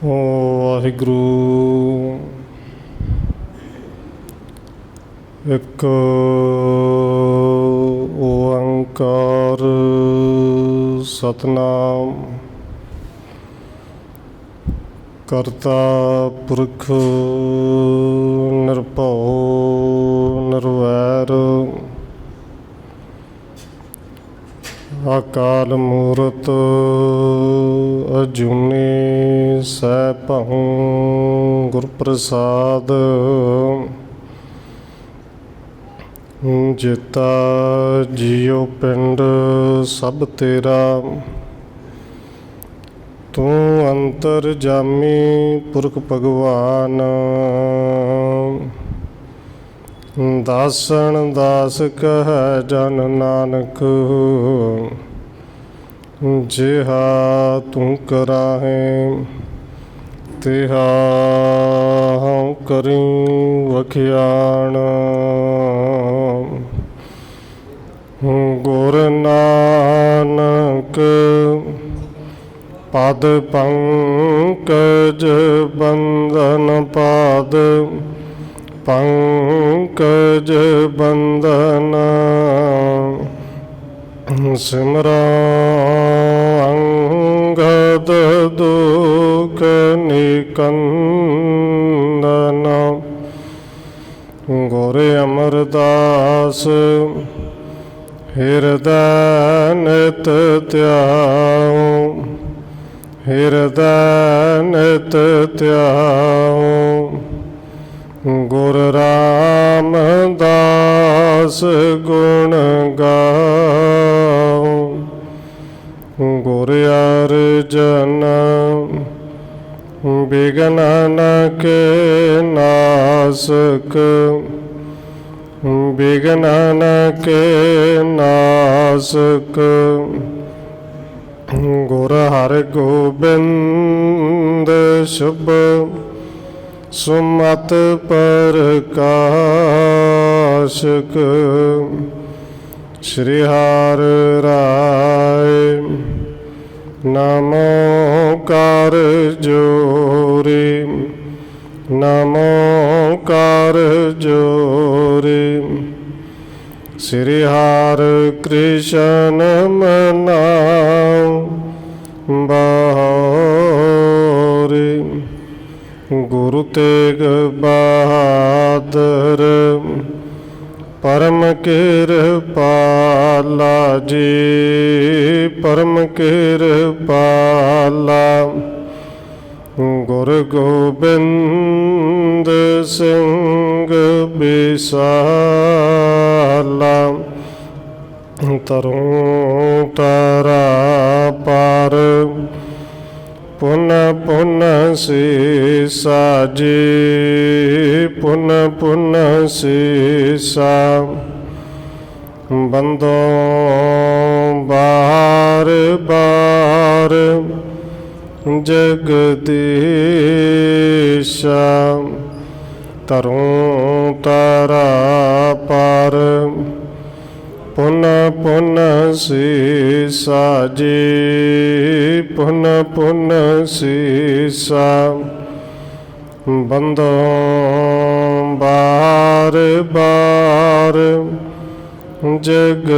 ਵਾਹਿਗੁਰੂ। ਇੱਕ ਓੰਕਾਰ ਸਤਿਨਾਮ ਕਰਤਾ ਪੁਰਖ ਨਿਰਭਉ ਨਿਰਵੈਰ ਅਕਾਲ ਮੂਰਤ ਅਜੂਨੀ ਸੈਭੰ ਗੁਰ ਪ੍ਰਸਾਦ। ਜੇਤਾ ਜੀਉ ਪਿੰਡ ਸਭ ਤੇਰਾ, ਤੂੰ ਅੰਤਰਜਾਮੀ ਪੁਰਖ ਭਗਵਾਨ। ਦਾਸਨ ਦਾਸ ਕਹੈ ਜਨ ਨਾਨਕ, ਜਿਹਾ ਤੂੰ ਕਰਾਹੇ ਤਿਹਾ ਹਉ ਕਰੀ ਵਖਿਆਣ। ਗੁਰ ਨਾਨਕ ਪਦ ਪੰਕਜ ਬੰਧਨ ਪਾਦ ਪੰਕਜ ਬੰਧਨ। ਸਿਮਰੋ ਅੰਗਦ ਦੁਖ ਨਿਕੰਦਨ। ਗੁਰ ਅਮਰਦਾਸ ਹਿਰਦੈ ਨਿਤ ਧਿਆਉ, ਹਿਰਦੈ ਨਿਤ ਧਿਆਉ। ਗੁਰ ਰਾਮਦਾਸ ਗੁਣ ਗਾਉ, ਗੁਰ ਅਰਜਨ ਬਿਘਨ ਨ ਕੇ ਨਾਸਕ, ਬਿਘਨ ਨ ਕੇ ਨਾਸਕ। ਗੁਰ ਹਰਗੋਬਿੰਦ ਸ਼ੁਭ ਸੁਮਤਿ ਪ੍ਰਕਾਸ਼ਕ। ਸ਼੍ਰੀ ਹਰਿ ਰਾਇ ਨਮੋ ਕਰ ਜੋਰੀ, ਨਮੋ ਕਰ ਜੋਰੀ। ਸ਼੍ਰੀ ਹਰਿ ਕ੍ਰਿਸ਼ਨ ਮਨਾਉ ਬਾਹੁਰੀ। ਗੁਰੂ ਤੇਗ ਬਹਾਦਰ ਪਰਮ ਕਿਰਪਾਲਾ ਜੀ, ਪਰਮ ਕਿਰਪਾਲਾ। ਗੁਰ ਗੋਬਿੰਦ ਸਿੰਘ ਬਿਸਾਲਾ। ਤਰੁ ਤਾਰਾ ਪਰ ਪੁਨ ਪੁਨ ਸੀਸਾ ਜੀ, ਪੁਨ ਪੁਨ ਸੀਸਾ। ਬੰਦੋ ਬਾਰ ਬਾਰ ਜਗਦੀਸ਼ਾ। ਤਰੁ ਤਾਰਾ ਪਰ ਪੁਨ ਪੁਨ ਸੀਸਾ ਜੀ, ਪੁਨ ਪੁਨ ਸੀਸਾ। ਬੰਦੋ ਬਾਰ ਬਾਰ ਜਗਦੀਸ਼ਾ।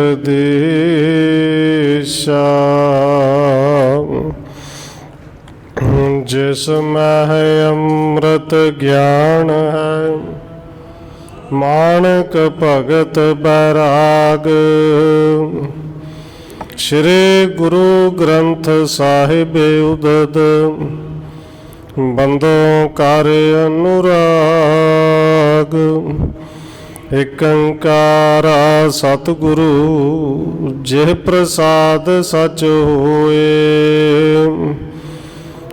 ਜਿਸ ਮਹਿ ਅੰਮ੍ਰਿਤ ਗਿਆਨ ਹੈ, ਮਾਣਕ ਭਗਤ ਬੈਰਾਗ। ਸ਼੍ਰੀ ਗੁਰੂ ਗ੍ਰੰਥ ਸਾਹਿਬ ਉਦਦ, ਬੰਦੋ ਕਰ ਅਨੁਰਾਗ। ਏਕ ਓੰਕਾਰ ਸਤਿਗੁਰੂ ਜਿਹ ਪ੍ਰਸਾਦ ਸਚ ਹੋਏ।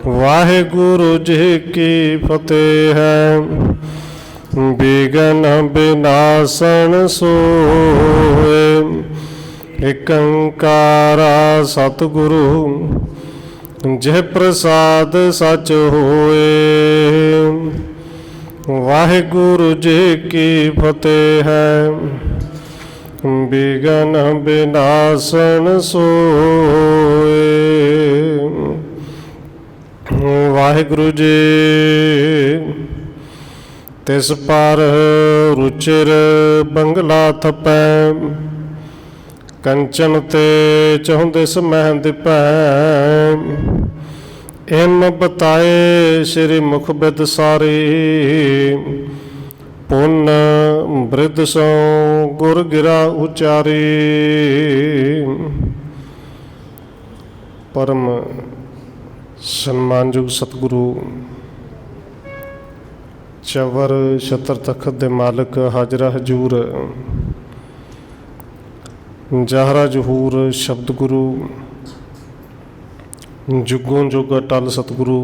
ਵਾਹਿਗੁਰੂ ਜੀ ਕੀ ਫਤਿਹ ਹੈ, ਬਿਘਨ ਬਿਨਾਸਨ ਸੋਏ। ਏਕ ਓੰਕਾਰ ਸਤਿਗੁਰੂ ਜਿਹ ਪ੍ਰਸਾਦ ਸਚ ਹੋਏ। ਵਾਹਿਗੁਰੂ ਜੀ ਕੀ ਫਤਿਹ ਹੈ, ਬਿਘਨ ਬਿਨਾਸਨ ਸੋਏ। ਵਾਹਿਗੁਰੂ ਜੀ ਤਿਸ ਪਰ ਰੁਚਿਰ ਬੰਗਲਾ ਥਪੈ, ਕੰਚਨ ਤੇ ਚਹੁੰਦਿਸ ਮਹਿ ਦਿਪੈ। ਇਨ ਬਤਾਏ ਸ੍ਰੀ ਮੁਖ ਬਿਦ ਸਾਰੀ, ਪੁੰਨ ਬ੍ਰਿਧ ਸੋ ਗੁਰ ਗਿਰਾ ਉਚਾਰੀ। ਪਰਮ ਸਨਮਾਨਯੋਗ ਸਤਿਗੁਰੂ ਚਵਰ ਛਤਰ ਤਖਤ ਦੇ ਮਾਲਕ ਹਾਜ਼ਰਾ ਹਜੂਰ ਜਾਹਰਾ ਜਹੂਰ ਸ਼ਬਦ ਗੁਰੂ ਜੁਗੋਂ ਜੁਗ ਅਟਲ ਸਤਿਗੁਰੂ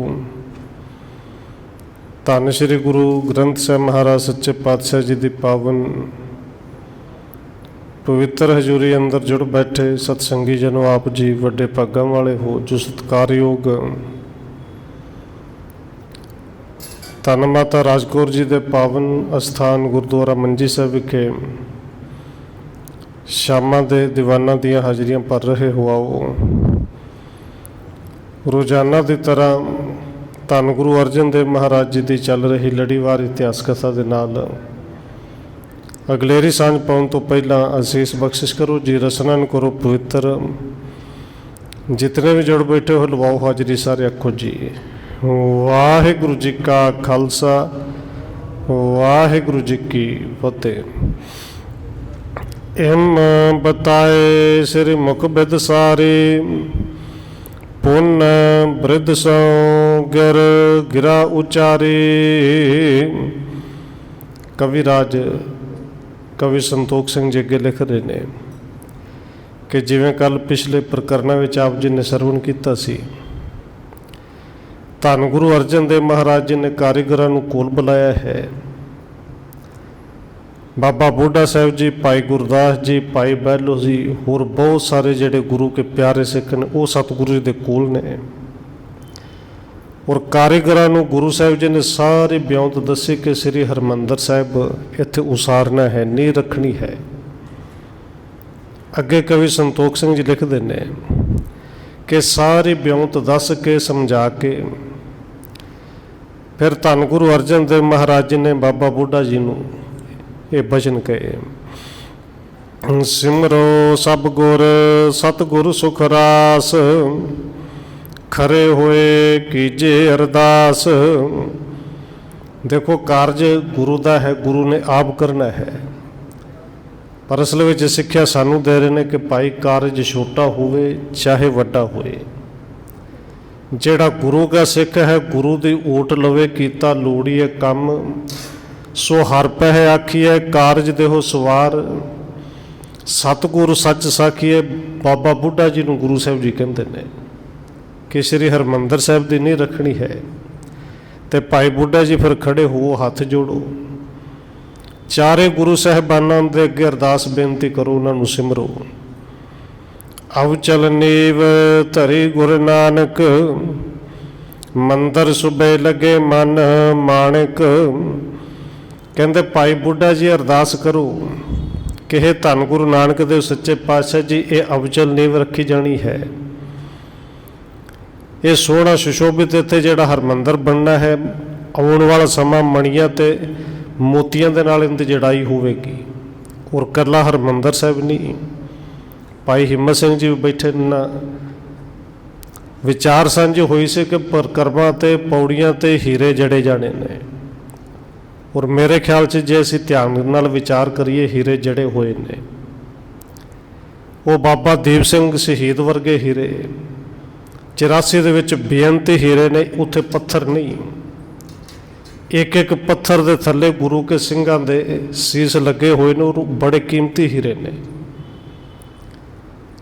ਧੰਨ ਸ਼੍ਰੀ ਗੁਰੂ ਗ੍ਰੰਥ ਸਾਹਿਬ ਮਹਾਰਾਜ ਸੱਚੇ ਪਾਤਸ਼ਾਹ ਜੀ ਦੀ ਪਾਵਨ ਪਵਿੱਤਰ ਹਜ਼ੂਰੀ ਅੰਦਰ ਜੁੜ ਬੈਠੇ ਸਤਸੰਗੀ ਜਨੋ, ਆਪ ਜੀ ਵੱਡੇ ਭਾਗਾਂ ਵਾਲੇ ਹੋ ਜੋ ਸਤਿਕਾਰਯੋਗ ਧੰਨ ਮਾਤਾ ਰਾਜ ਕੌਰ ਜੀ ਦੇ ਪਾਵਨ ਅਸਥਾਨ ਗੁਰਦੁਆਰਾ ਮੰਜੀ ਸਾਹਿਬ ਵਿਖੇ ਸ਼ਾਮਾਂ ਦੇ ਦੀਵਾਨਾਂ ਦੀਆਂ ਹਾਜ਼ਰੀਆਂ ਭਰ ਰਹੇ ਹੋ। ਆਓ ਰੋਜ਼ਾਨਾ ਦੀ ਤਰ੍ਹਾਂ ਧੰਨ ਗੁਰੂ ਅਰਜਨ ਦੇਵ ਮਹਾਰਾਜ ਜੀ ਦੀ ਚੱਲ ਰਹੀ ਲੜੀਵਾਰ ਇਤਿਹਾਸ ਕਥਾ ਦੇ ਨਾਲ ਅਗਲੇਰੀ ਸਾਂਝ ਪਾਉਣ ਤੋਂ ਪਹਿਲਾਂ ਅਸੀਸ ਬਖਸ਼ਿਸ਼ ਕਰੋ ਜੀ, ਰਸਨਨ ਕਰੋ ਪਵਿੱਤਰ। ਜਿਤਨੇ ਵੀ ਜੁੜ ਬੈਠੇ ਹੋ ਲਵਾਓ ਹਾਜ਼ਰੀ, ਸਾਰੇ ਆਖੋ ਜੀ ਵਾਹਿਗੁਰੂ ਜੀ ਕਾ ਖਾਲਸਾ ਵਾਹਿਗੁਰੂ ਜੀ ਕੀ ਫਤਿਹ। ਇਮ ਬਤਾਏ ਸ੍ਰੀ ਮੁਖ ਬਿਦ ਸਾਰੀ, ਪੁੰਨ ਬ੍ਰਿਧ ਸੋ ਗਿਰ ਗਿਰਾ ਉਚਾਰੀ। ਕਵੀ ਰਾਜ ਕਵੀ ਸੰਤੋਖ ਸਿੰਘ ਜੀ ਅੱਗੇ ਲਿਖ ਰਹੇ ਨੇ ਕਿ ਜਿਵੇਂ ਕੱਲ ਪਿਛਲੇ ਪ੍ਰਕਰਨਾਂ ਵਿੱਚ ਆਪ ਜੀ ਨੇ ਸਰਵਣ ਕੀਤਾ ਸੀ, ਧੰਨ ਗੁਰੂ ਅਰਜਨ ਦੇਵ ਮਹਾਰਾਜ ਜੀ ਨੇ ਕਾਰੀਗਰਾਂ ਨੂੰ ਕੋਲ ਬੁਲਾਇਆ ਹੈ। ਬਾਬਾ ਬੁੱਢਾ ਸਾਹਿਬ ਜੀ, ਭਾਈ ਗੁਰਦਾਸ ਜੀ, ਭਾਈ ਬਹਿਲੋ ਜੀ, ਹੋਰ ਬਹੁਤ ਸਾਰੇ ਜਿਹੜੇ ਗੁਰੂ ਕੇ ਪਿਆਰੇ ਸਿੱਖ ਨੇ ਉਹ ਸਤਿਗੁਰੂ ਜੀ ਦੇ ਕੋਲ ਨੇ। ਔਰ ਕਾਰੀਗਰਾਂ ਨੂੰ ਗੁਰੂ ਸਾਹਿਬ ਜੀ ਨੇ ਸਾਰੇ ਬਿਉਂਤ ਦੱਸੇ ਕਿ ਸ੍ਰੀ ਹਰਿਮੰਦਰ ਸਾਹਿਬ ਇੱਥੇ ਉਸਾਰਨਾ ਹੈ, ਨੀਂਹ ਰੱਖਣੀ ਹੈ। ਅੱਗੇ ਕਵੀ ਸੰਤੋਖ ਸਿੰਘ ਜੀ ਲਿਖਦੇ ਨੇ ਕਿ ਸਾਰੇ ਬਿਉਂਤ ਦੱਸ ਕੇ ਸਮਝਾ ਕੇ ਫਿਰ ਧੰਨ ਗੁਰੂ ਅਰਜਨ ਦੇਵ ਮਹਾਰਾਜ ਜੀ ਨੇ ਬਾਬਾ ਬੁੱਢਾ ਜੀ ਨੂੰ ਇਹ ਬਚਨ ਕਹੇ, ਸਿਮਰੋ ਸਭ ਗੁਰ ਸਤਿਗੁਰ ਸੁਖ ਰਾਸ, ਖਰੇ ਹੋਏ ਕੀਜੇ ਅਰਦਾਸ। ਦੇਖੋ ਕਾਰਜ ਗੁਰੂ ਦਾ ਹੈ, ਗੁਰੂ ਨੇ ਆਪ ਕਰਨਾ ਹੈ, ਪਰ ਅਸਲ ਵਿੱਚ ਸਿੱਖਿਆ ਸਾਨੂੰ ਦੇ ਰਹੇ ਨੇ ਕਿ ਭਾਈ ਕਾਰਜ ਛੋਟਾ ਹੋਵੇ ਚਾਹੇ ਵੱਡਾ ਹੋਏ, ਜਿਹੜਾ ਗੁਰੂ ਦਾ ਸਿੱਖ ਹੈ ਗੁਰੂ ਦੀ ਓਟ ਲਵੇ, ਕੀਤਾ ਲੋੜੀਏ ਕੰਮ ਸੋ ਹਰ ਪਹਿ ਆਖੀਐ, ਕਾਰਜ ਦੇਹੋ ਸਵਾਰ। ਸਤਿਗੁਰੂ ਸੱਚ ਸਾਖੀਏ। ਬਾਬਾ ਬੁੱਢਾ ਜੀ ਨੂੰ ਗੁਰੂ ਸਾਹਿਬ ਜੀ ਕਹਿੰਦੇ ਨੇ ਕਿ ਸ੍ਰੀ ਹਰਿਮੰਦਰ ਸਾਹਿਬ ਦੀ ਨੀਂਹ ਰੱਖਣੀ ਹੈ, ਤੇ ਭਾਈ ਬੁੱਢਾ ਜੀ ਫਿਰ ਖੜੇ ਹੋ, ਹੱਥ ਜੋੜੋ, ਚਾਰੇ ਗੁਰੂ ਸਾਹਿਬਾਨਾਂ ਦੇ ਅੱਗੇ ਅਰਦਾਸ ਬੇਨਤੀ ਕਰੋ, ਉਹਨਾਂ ਨੂੰ ਸਿਮਰੋ। ਅਵ ਚਲ ਨੀਵ ਧਰੀ ਗੁਰੂ ਨਾਨਕ, ਮੰਦਰ ਸੁਬੇ ਲਗੇ ਮਨ ਮਾਣਕ। ਕਹਿੰਦੇ ਭਾਈ ਬੁੱਢਾ ਜੀ ਅਰਦਾਸ ਕਰੋ ਕਿ ਇਹ ਧੰਨ ਗੁਰੂ ਨਾਨਕ ਦੇਵ ਸੱਚੇ ਪਾਤਸ਼ਾਹ ਜੀ, ਇਹ ਅਵਚਲ ਨੀਂਹ ਰੱਖੀ ਜਾਣੀ ਹੈ। ਇਹ ਸੋਹਣਾ ਸੁਸ਼ੋਭਿਤ ਇੱਥੇ ਜਿਹੜਾ ਹਰਿਮੰਦਰ ਬਣਨਾ ਹੈ, ਆਉਣ ਵਾਲਾ ਸਮਾਂ ਮਣੀਆਂ ਤੇ ਮੋਤੀਆਂ ਦੇ ਨਾਲ ਇਹਦੀ ਜੜਾਈ ਹੋਵੇਗੀ। ਔਰ ਇਕੱਲਾ ਹਰਿਮੰਦਰ ਸਾਹਿਬ ਨਹੀਂ, ਭਾਈ ਹਿੰਮਤ ਸਿੰਘ ਜੀ ਬੈਠੇ ਨਾ ਵਿਚਾਰ ਸਾਂਝੇ ਹੋਈ ਸੀ ਕਿ ਪਰਿਕਰਮਾ ਤੇ ਪੌੜੀਆਂ ਤੇ ਹੀਰੇ ਜੜੇ ਜਾਣੇ ਨੇ। ਔਰ ਮੇਰੇ ਖਿਆਲ 'ਚ ਜੇ ਅਸੀਂ ਧਿਆਨ ਨਾਲ ਵਿਚਾਰ ਕਰੀਏ, ਹੀਰੇ ਜੜੇ ਹੋਏ ਨੇ ਉਹ ਬਾਬਾ ਦੀਪ ਸਿੰਘ ਸ਼ਹੀਦ ਵਰਗੇ ਹੀਰੇ। 84 ਦੇ ਵਿੱਚ ਬੇਅੰਤ ਹੀਰੇ ਨੇ, ਉੱਥੇ ਪੱਥਰ ਨਹੀਂ, ਇੱਕ ਇੱਕ ਪੱਥਰ ਦੇ ਥੱਲੇ ਗੁਰੂ ਕੇ ਸਿੰਘਾਂ ਦੇ ਸੀਸ ਲੱਗੇ ਹੋਏ ਨੇ, ਉਹ ਬੜੇ ਕੀਮਤੀ ਹੀਰੇ ਨੇ।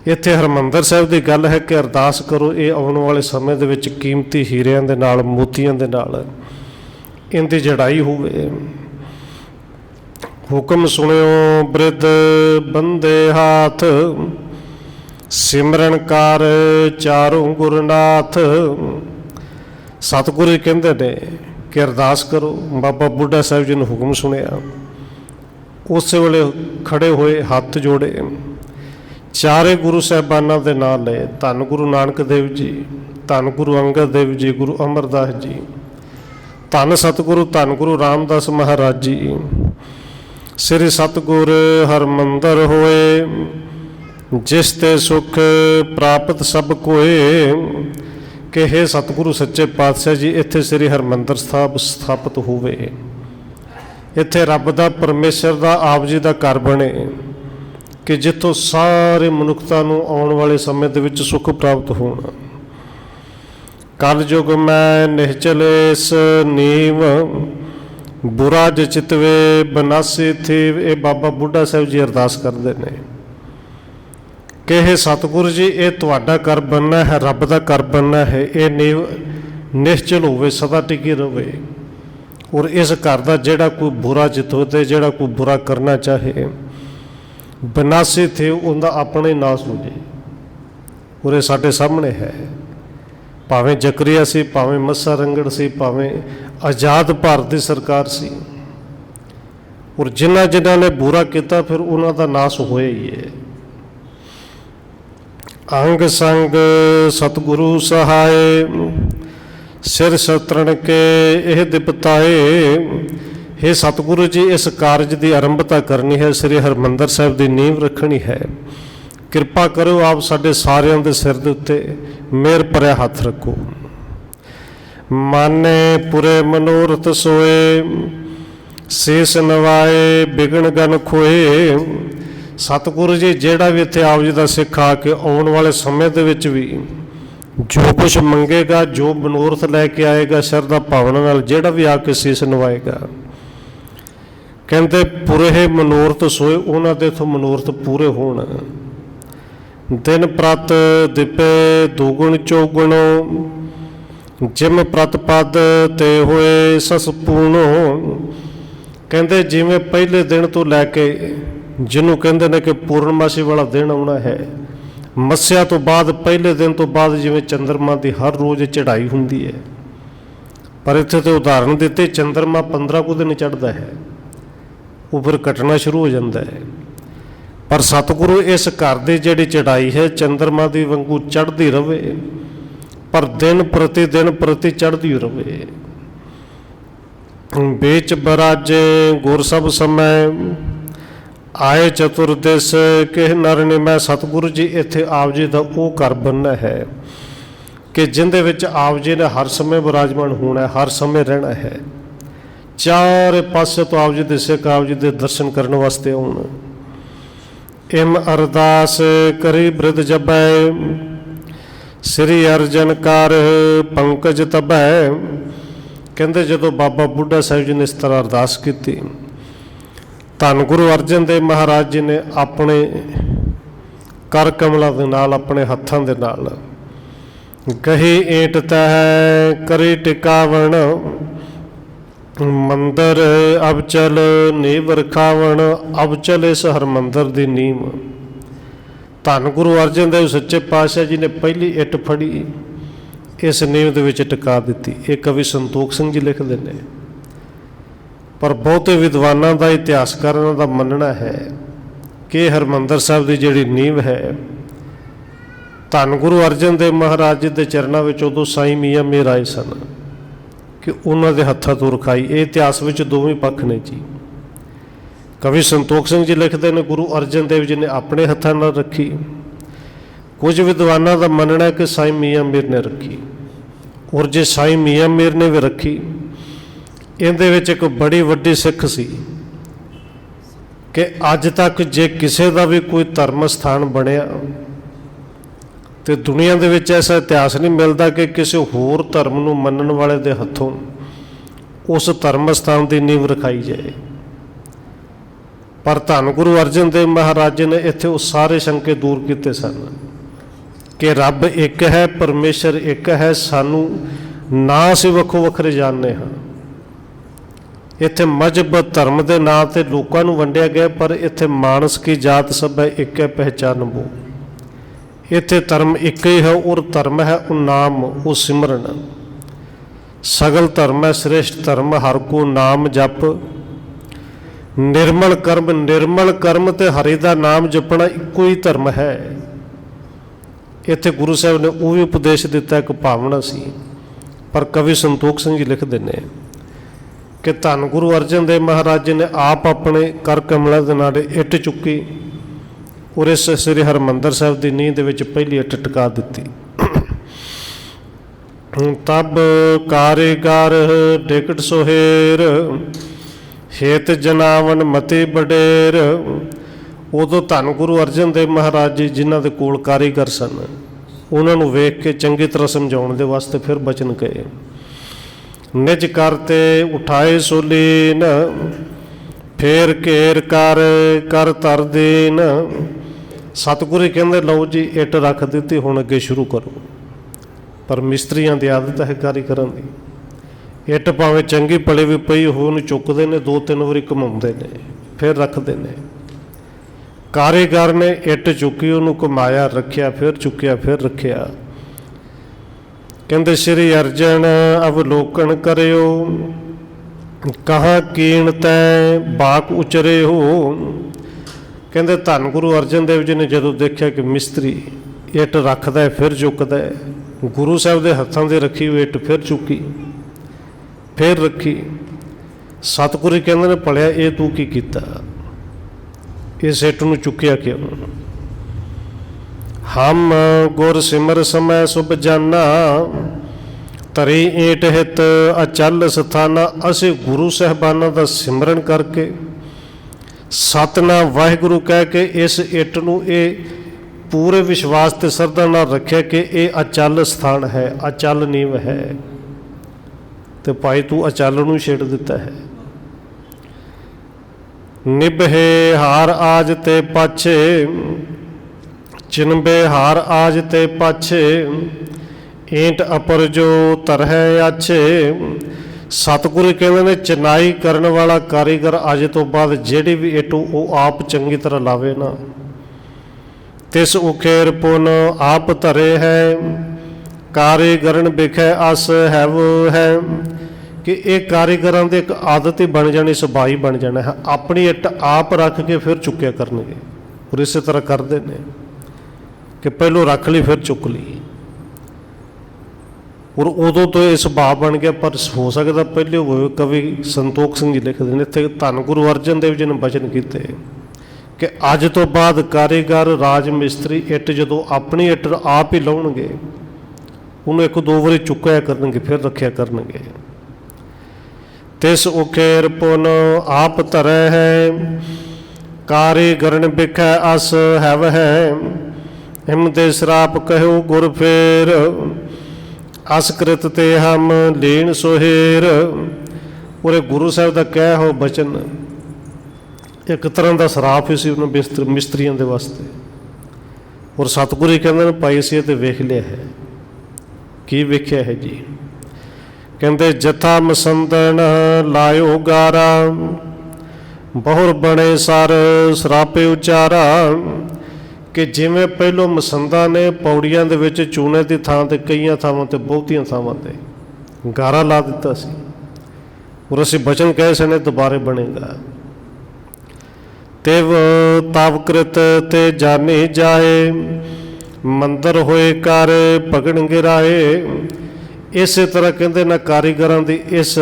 ਇੱਥੇ ਹਰਿਮੰਦਰ ਸਾਹਿਬ ਦੀ ਗੱਲ ਹੈ ਕਿ ਅਰਦਾਸ ਕਰੋ ਇਹ ਆਉਣ ਵਾਲੇ ਸਮੇਂ ਦੇ ਵਿੱਚ ਕੀਮਤੀ ਹੀਰਿਆਂ ਦੇ ਨਾਲ, ਮੋਤੀਆਂ ਦੇ ਨਾਲ ਇਹਦੀ ਜੜਾਈ ਹੋਵੇ। ਹੁਕਮ ਸੁਣਿਓ ਬ੍ਰਿਧ ਬੰਦੇ ਹਾਥ, ਸਿਮਰਨ ਕਰ ਚਾਰੋਂ ਗੁਰਨਾਥ। ਸਤਿਗੁਰੂ ਕਹਿੰਦੇ ਨੇ ਕਿ ਅਰਦਾਸ ਕਰੋ। ਬਾਬਾ ਬੁੱਢਾ ਸਾਹਿਬ ਜੀ ਨੇ ਹੁਕਮ ਸੁਣਿਆ, ਉਸੇ ਵੇਲੇ ਖੜੇ ਹੋਏ, ਹੱਥ ਜੋੜੇ, ਚਾਰੇ ਗੁਰੂ ਸਾਹਿਬਾਨਾਂ ਦੇ ਨਾਂ ਲਏ। ਧੰਨ ਗੁਰੂ ਨਾਨਕ ਦੇਵ ਜੀ, ਧੰਨ ਗੁਰੂ ਅੰਗਦ ਦੇਵ ਜੀ, ਗੁਰੂ ਅਮਰਦਾਸ ਜੀ, ਧੰਨ ਸਤਿਗੁਰੂ ਧੰਨ ਗੁਰੂ ਰਾਮਦਾਸ ਮਹਾਰਾਜ ਜੀ। ਸ੍ਰੀ ਸਤਿਗੁਰ ਹਰਿਮੰਦਰ ਹੋਏ, ਜਿਸ ਤੇ ਸੁਖ ਪ੍ਰਾਪਤ ਸਭ ਕੋਏ। ਕਿ ਹੇ ਸਤਿਗੁਰੂ ਸੱਚੇ ਪਾਤਸ਼ਾਹ ਜੀ, ਇੱਥੇ ਸ੍ਰੀ ਹਰਿਮੰਦਰ ਸਾਹਿਬ ਸਥਾਪਿਤ ਹੋਵੇ, ਇੱਥੇ ਰੱਬ ਦਾ ਪਰਮੇਸ਼ਰ ਦਾ ਆਪ ਜੀ ਦਾ ਘਰ ਬਣੇ, ਕਿ ਜਿੱਥੋਂ ਸਾਰੇ ਮਨੁੱਖਤਾ ਨੂੰ ਆਉਣ ਵਾਲੇ ਸਮੇਂ ਦੇ ਵਿੱਚ ਸੁੱਖ ਪ੍ਰਾਪਤ ਹੋਣਾ। ਕਲ ਯੁਗ ਮੈਂ ਨਿਹਚਲ ਇਸ ਨੀਵ, ਬੁਰਾ ਜ ਚਿਤਵੇ ਬਨਾਸੀ ਥੀ। ਇਹ ਬਾਬਾ ਬੁੱਢਾ ਸਾਹਿਬ ਜੀ ਅਰਦਾਸ ਕਰਦੇ ਨੇ ਕਿ ਇਹ ਸਤਿਗੁਰੂ ਜੀ, ਇਹ ਤੁਹਾਡਾ ਘਰ ਬਣਨਾ ਹੈ, ਰੱਬ ਦਾ ਘਰ ਬਣਨਾ ਹੈ। ਇਹ ਨੀਵ ਨਿਸ਼ਚਲ ਹੋਵੇ, ਸਦਾ ਟਿਕੀ ਰਹੇ। ਔਰ ਇਸ ਘਰ ਦਾ ਜਿਹੜਾ ਕੋਈ ਬੁਰਾ ਚਿੱਤ ਹੋਵੇ, ਜਿਹੜਾ ਕੋਈ ਬੁਰਾ ਕਰਨਾ ਚਾਹੇ, ਬਨਾਸੀ ਥੇ, ਉਹਦਾ ਆਪਣੇ ਨਾਸ ਹੋ ਜਾਏ। ਔਰ ਇਹ ਸਾਡੇ ਸਾਹਮਣੇ ਹੈ। ਭਾਵੇਂ ਜ਼ਕਰੀਆ ਸੀ, ਭਾਵੇਂ ਮੱਸਾ ਰੰਗੜ ਸੀ, ਭਾਵੇਂ ਆਜ਼ਾਦ ਭਾਰਤ ਦੀ ਸਰਕਾਰ ਸੀ। ਔਰ ਜਿਨ੍ਹਾਂ ਜਿਨ੍ਹਾਂ ਨੇ ਬੁਰਾ ਕੀਤਾ, ਫਿਰ ਉਹਨਾਂ ਦਾ ਨਾਸ ਹੋਇਆ ਹੀ ਹੈ। ਅੰਗ ਸੰਗ ਸਤਿਗੁਰੂ ਸਹਾਏ, ਸਿਰ ਸਤਰਣ ਕੇ ਇਹ ਦਿਪਤਾਏ। हे ਸਤਿਗੁਰੂ ਜੀ, ਇਸ ਕਾਰਜ ਦੀ ਆਰੰਭਤਾ ਕਰਨੀ ਹੈ, ਸ੍ਰੀ ਹਰਿਮੰਦਰ ਸਾਹਿਬ ਦੀ ਨੀਂਹ ਰੱਖਣੀ ਹੈ। ਕਿਰਪਾ ਕਰੋ, ਆਪ ਸਾਡੇ ਸਾਰਿਆਂ ਦੇ ਸਿਰ ਦੇ ਉੱਤੇ ਮਿਹਰ ਭਰਿਆ ਹੱਥ ਰੱਖੋ। ਮਾਨੇ ਪੁਰੇ ਮਨੋਰਥ ਸੋਏ, ਸੀਸ ਨਵਾਏ ਬਿਗਣ ਗਨ ਖੋਏ। ਸਤਿਗੁਰੂ ਜੀ, ਜਿਹੜਾ ਵੀ ਇੱਥੇ ਆਪ ਜੀ ਦਾ ਸਿੱਖ ਆ ਕੇ ਆਉਣ ਵਾਲੇ ਸਮੇਂ ਦੇ ਵਿੱਚ ਵੀ ਜੋ ਕੁਛ ਮੰਗੇਗਾ, ਜੋ ਮਨੋਰਥ ਲੈ ਕੇ ਆਏਗਾ, ਸ਼ਰਧਾ ਭਾਵਨਾ ਨਾਲ ਜਿਹੜਾ ਵੀ ਆ ਕੇ ਸੀਸ ਨਵਾਏਗਾ, ਕਹਿੰਦੇ ਪੁਰੇ ਮਨੋਰਥ ਸੋਏ, ਉਹਨਾਂ ਦੇ ਇੱਥੋਂ ਮਨੋਰਥ ਪੂਰੇ ਹੋਣ। ਦਿਨ ਪ੍ਰਤ ਦਿਪੇ ਦੁਗੁਣ ਚੌਗੁਣੋ, ਜਿਮ ਪ੍ਰਤ ਪਦ ਤੇ ਹੋਏ ਸਸ ਪੂਣੋ। ਕਹਿੰਦੇ ਜਿਵੇਂ ਪਹਿਲੇ ਦਿਨ ਤੋਂ ਲੈ ਕੇ, ਜਿਹਨੂੰ ਕਹਿੰਦੇ ਨੇ ਕਿ ਪੂਰਨਮਾਸ਼ੀ ਵਾਲਾ ਦਿਨ ਆਉਣਾ ਹੈ, ਮੱਸਿਆ ਤੋਂ ਬਾਅਦ ਪਹਿਲੇ ਦਿਨ ਤੋਂ ਬਾਅਦ ਜਿਵੇਂ ਚੰਦਰਮਾ ਦੀ ਹਰ ਰੋਜ਼ ਚੜ੍ਹਾਈ ਹੁੰਦੀ ਹੈ, ਪਰ ਇੱਥੇ ਤੇ ਉਦਾਹਰਨ ਦਿੱਤੇ, ਚੰਦਰਮਾ 15 ਕੁ ਦਿਨ ਚੜ੍ਹਦਾ ਹੈ, ਉਹ ਫਿਰ ਘਟਣਾ ਸ਼ੁਰੂ ਹੋ ਜਾਂਦਾ ਹੈ। ਪਰ ਸਤਿਗੁਰੂ ਇਸ ਘਰ ਦੀ ਜਿਹੜੀ ਚੜ੍ਹਾਈ ਹੈ, ਚੰਦਰਮਾ ਦੀ ਵਾਂਗੂ ਚੜ੍ਹਦੀ ਰਹੇ, ਪਰ ਦਿਨ ਪ੍ਰਤੀ ਚੜ੍ਹਦੀ ਰਹੇ। ਵਿੱਚ ਬਰਾਜੇ ਗੁਰ ਸਭ ਸਮੈ, ਆਏ ਚਤੁਰਦਿਸ ਕਿਹ ਨਰ ਨਿਮੈ। ਸਤਿਗੁਰੂ ਜੀ, ਇੱਥੇ ਆਪ ਜੀ ਦਾ ਉਹ ਘਰ ਬਣਨਾ ਹੈ ਕਿ ਜਿਹਦੇ ਵਿੱਚ ਆਪ ਜੀ ਨੇ ਹਰ ਸਮੇਂ ਵਿਰਾਜਮਾਨ ਹੋਣਾ, ਹਰ ਸਮੇਂ ਰਹਿਣਾ ਹੈ। ਚਾਰੇ ਪਾਸੇ ਤੋਂ ਆਪ ਜੀ ਦੇ ਸਿੱਖ ਆਪ ਜੀ ਦੇ ਦਰਸ਼ਨ ਕਰਨ ਵਾਸਤੇ ਆਉਣ। ਇਮ ਅਰਦਾਸ ਕਰੀ ਬ੍ਰਿਧ ਜਪੈ, ਸ੍ਰੀ ਅਰਜਨ ਕਰ ਪੰਕਜ ਤਬੈ। ਕਹਿੰਦੇ ਜਦੋਂ ਬਾਬਾ ਬੁੱਢਾ ਸਾਹਿਬ ਜੀ ਨੇ ਇਸ ਤਰ੍ਹਾਂ ਅਰਦਾਸ ਕੀਤੀ, ਧੰਨ ਗੁਰੂ ਅਰਜਨ ਦੇਵ ਮਹਾਰਾਜ ਜੀ ਨੇ ਆਪਣੇ ਕਰ ਕਮਲਾਂ ਦੇ ਨਾਲ, ਆਪਣੇ ਹੱਥਾਂ ਦੇ ਨਾਲ, ਗਹੀ ਏਟ ਤਹਿ ਕਰੀ ਟਿਕਾਵਣ, ਮੰਦਰ ਅਬਚਲ ਨੀਂਹ ਰਖਾਵਣ। ਅਬਚਲ ਇਸ ਹਰਿਮੰਦਰ ਦੀ ਨੀਂਹ ਧੰਨ ਗੁਰੂ ਅਰਜਨ ਦੇਵ ਸੱਚੇ ਪਾਤਸ਼ਾਹ ਜੀ ਨੇ ਪਹਿਲੀ ਇੱਟ ਫੜੀ, ਇਸ ਨੀਂਹ ਦੇ ਵਿੱਚ ਟਿਕਾ ਦਿੱਤੀ। ਇਹ ਕਵੀ ਸੰਤੋਖ ਸਿੰਘ ਜੀ ਲਿਖਦੇ ਨੇ। ਪਰ ਬਹੁਤੇ ਵਿਦਵਾਨਾਂ ਦਾ, ਇਤਿਹਾਸਕਾਰਾਂ ਦਾ ਮੰਨਣਾ ਹੈ ਕਿ ਹਰਿਮੰਦਰ ਸਾਹਿਬ ਦੀ ਜਿਹੜੀ ਨੀਂਹ ਹੈ, ਧੰਨ ਗੁਰੂ ਅਰਜਨ ਦੇਵ ਮਹਾਰਾਜ ਜੀ ਦੇ ਚਰਨਾਂ ਵਿੱਚ ਉਦੋਂ ਸਾਈਂ ਮੀਆਂ ਮੀਰ ਆਏ ਸਨ ਕਿ ਉਹਨਾਂ ਦੇ ਹੱਥਾਂ ਤੋਂ ਰਖਾਈ। ਇਹ ਇਤਿਹਾਸ ਵਿੱਚ ਦੋਵੇਂ ਪੱਖ ਨੇ ਜੀ। ਕਵੀ ਸੰਤੋਖ ਸਿੰਘ ਜੀ ਲਿਖਦੇ ਨੇ ਗੁਰੂ ਅਰਜਨ ਦੇਵ ਜੀ ਨੇ ਆਪਣੇ ਹੱਥਾਂ ਨਾਲ ਰੱਖੀ। ਕੁਝ ਵਿਦਵਾਨਾਂ ਦਾ ਮੰਨਣਾ ਕਿ ਸਾਈਂ ਮੀਆਂ ਮੀਰ ਨੇ ਰੱਖੀ। ਔਰ ਜੇ ਸਾਈਂ ਮੀਆਂ ਮੀਰ ਨੇ ਵੀ ਰੱਖੀ, ਇਹਦੇ ਵਿੱਚ ਇੱਕ ਬੜੀ ਵੱਡੀ ਸਿੱਖ ਸੀ ਕਿ ਅੱਜ ਤੱਕ ਜੇ ਕਿਸੇ ਦਾ ਵੀ ਕੋਈ ਧਰਮ ਸਥਾਨ ਬਣਿਆ ਤੇ ਦੁਨੀਆ ਦੇ ਵਿੱਚ ਐਸਾ ਇਤਿਹਾਸ ਨਹੀਂ ਮਿਲਦਾ ਕਿ ਕਿਸੇ ਹੋਰ ਧਰਮ ਨੂੰ ਮੰਨਣ ਵਾਲੇ ਦੇ ਹੱਥੋਂ ਉਸ ਧਰਮ ਸਥਾਨ ਦੀ ਨੀਂਹ ਰਖਾਈ ਜਾਏ। ਪਰ ਧੰਨ ਗੁਰੂ ਅਰਜਨ ਦੇਵ ਮਹਾਰਾਜ ਜੀ ਨੇ ਇੱਥੇ ਉਹ ਸਾਰੇ ਸ਼ੰਕੇ ਦੂਰ ਕੀਤੇ ਸਨ ਕਿ ਰੱਬ ਇੱਕ ਹੈ, ਪਰਮੇਸ਼ਰ ਇੱਕ ਹੈ, ਸਾਨੂੰ ਨਾ ਅਸੀਂ ਵੱਖੋ ਵੱਖਰੇ ਜਾਣਦੇ ਹਾਂ। ਇੱਥੇ ਮਜ਼ਹਬ ਧਰਮ ਦੇ ਨਾਂ 'ਤੇ ਲੋਕਾਂ ਨੂੰ ਵੰਡਿਆ ਗਿਆ, ਪਰ ਇੱਥੇ ਮਾਨਸ ਕੀ ਜਾਤ ਸਭ ਹੈ, ਇੱਕ ਹੈ ਪਹਿਚਾਨਬੋ। ਇੱਥੇ ਧਰਮ ਇੱਕ ਹੀ ਹੈ, ਔਰ ਧਰਮ ਹੈ ਉਹ ਨਾਮ, ਉਹ ਸਿਮਰਨ। ਸਗਲ ਧਰਮ ਹੈ ਸ੍ਰੇਸ਼ਟ ਧਰਮ, ਹਰ ਕੋ ਨਾਮ ਜਪ। निर्मल कर्म ते हरि का नाम जपना इक्को ही धर्म है। इत्थे गुरु साहब ने वो भी उपदेश दिता, एक भावना सी। पर कवि संतोख सिंह जी लिखते हैं कि धन गुरु अर्जन देव महाराज जी ने आप अपने कर कमलों के नाल इट चुकी और इस श्री हरमंदर साहब की नींह दे विच पहली इट टिका दी। तब कारीगर टिकट सोहेर हेत जनावन मते बडेर। उदों धन गुरु अर्जन देव महाराज जी जिन्हां दे कोल कारीगर सन, उन्हां नूं वेख के चंगी तरह समझाउण दे वास्ते फिर बचन कहे। निज करते उठाए सोलीन फेर घेर कर तर देन। सतगुरु कहंदे लो जी इट रख दित्ती, हुण अगे शुरू करो। पर मिस्त्रियां दी आदत है कारीगरां दी, इट भावें चंगी भली भी पई हो चुकते हैं, 2-3 वारी घुमाउंदे ने फिर रखते हैं। कारीगर ने इट चुकी, उन्होंने घुमाया रखिया, फिर चुकिया फिर रखिया। कहते श्री अर्जन अवलोकन करियो कहाँ कीण तै बाक उचरे हो। कहते धन गुरु अर्जन देव जी ने जदों देखा कि मिस्त्री इट रखता है फिर चुकता है, गुरु साहब के हथों से रखी हुई इट फिर चुकी फिर रखी। सतगुरु कहते ने भलिया ये तू की कीता, इस इट नूं चुकिया क्यों। हम गुर सिमर समय शुभ जाना तरी ईट हित अचल स्थाना। असी गुरु साहबाना का सिमरन करके सतनाम वाहिगुरु कह के इस इट नूं ये पूरे विश्वास ते श्रद्धा नाल रखिया कि ये अचल स्थान है, अचल नींव है। तो भाई तू अचल नूं छेड़ दिता है। निभे हार आज ते पाछे चिनबे हार आज ते पाछे ईंट अपर जो तरह आछे। सतगुरु कहते ने चिनाई करने वाला कारीगर अज तो बाद जेड़ी भी इट वो आप चंगी तरह लावे ना, तिस उखेर पुन आप धरे है कारीगरन बिखे अस है वो है। कि एक कारीगरां दी एक आदत ही बन जानी, सुभाई बन जाना है। अपनी इट आप रख के फिर चुक्या करनगे और इस तरह करते हैं कि पहलों रख ली फिर चुक ली और उदों तो ये सुभाव बन गया। पर हो सकता पहले हो। कवि संतोख सिंह जी लिखते हैं इत्थे धन गुरु अर्जन देव जी ने वचन किए कि अज तो बाद कारीगर राज मिस्त्री इट जदों अपनी इट आप ही लाउणगे, उन्होंने 1-2 वारी चुकाया करनगे फिर रखिया करनगे। तिस उखेर पुन आप धरै है कारीगरन बिखै अस हैव है। हिम दे श्राप कहो गुर फेर असकृत ते हम लीन सोहेर। और गुरु साहब का कह हो बचन एक तरह का श्राप ही सी उन्होंने मिस्त्रियों के वास्ते। और सतगुरु कहते हैं भाई असीं ते वेख लिया है। की वेख्या है जी? कहते जथा मसंदन लायो गारा बहुर बने सर सरापे उचारा। कि जिमें पहलों मसंदा ने पौड़ियां दे विच चूने की थां ते कई थावां ते बहुतियां थावां ते गारा ला दिता सी और असीं बचन कहे सने दोबारे बनेगा। तिव तावकृत ते जाने जाए मंदिर होए कर भगन गिराए। इस तरह कहते ना कारीगरां दी इस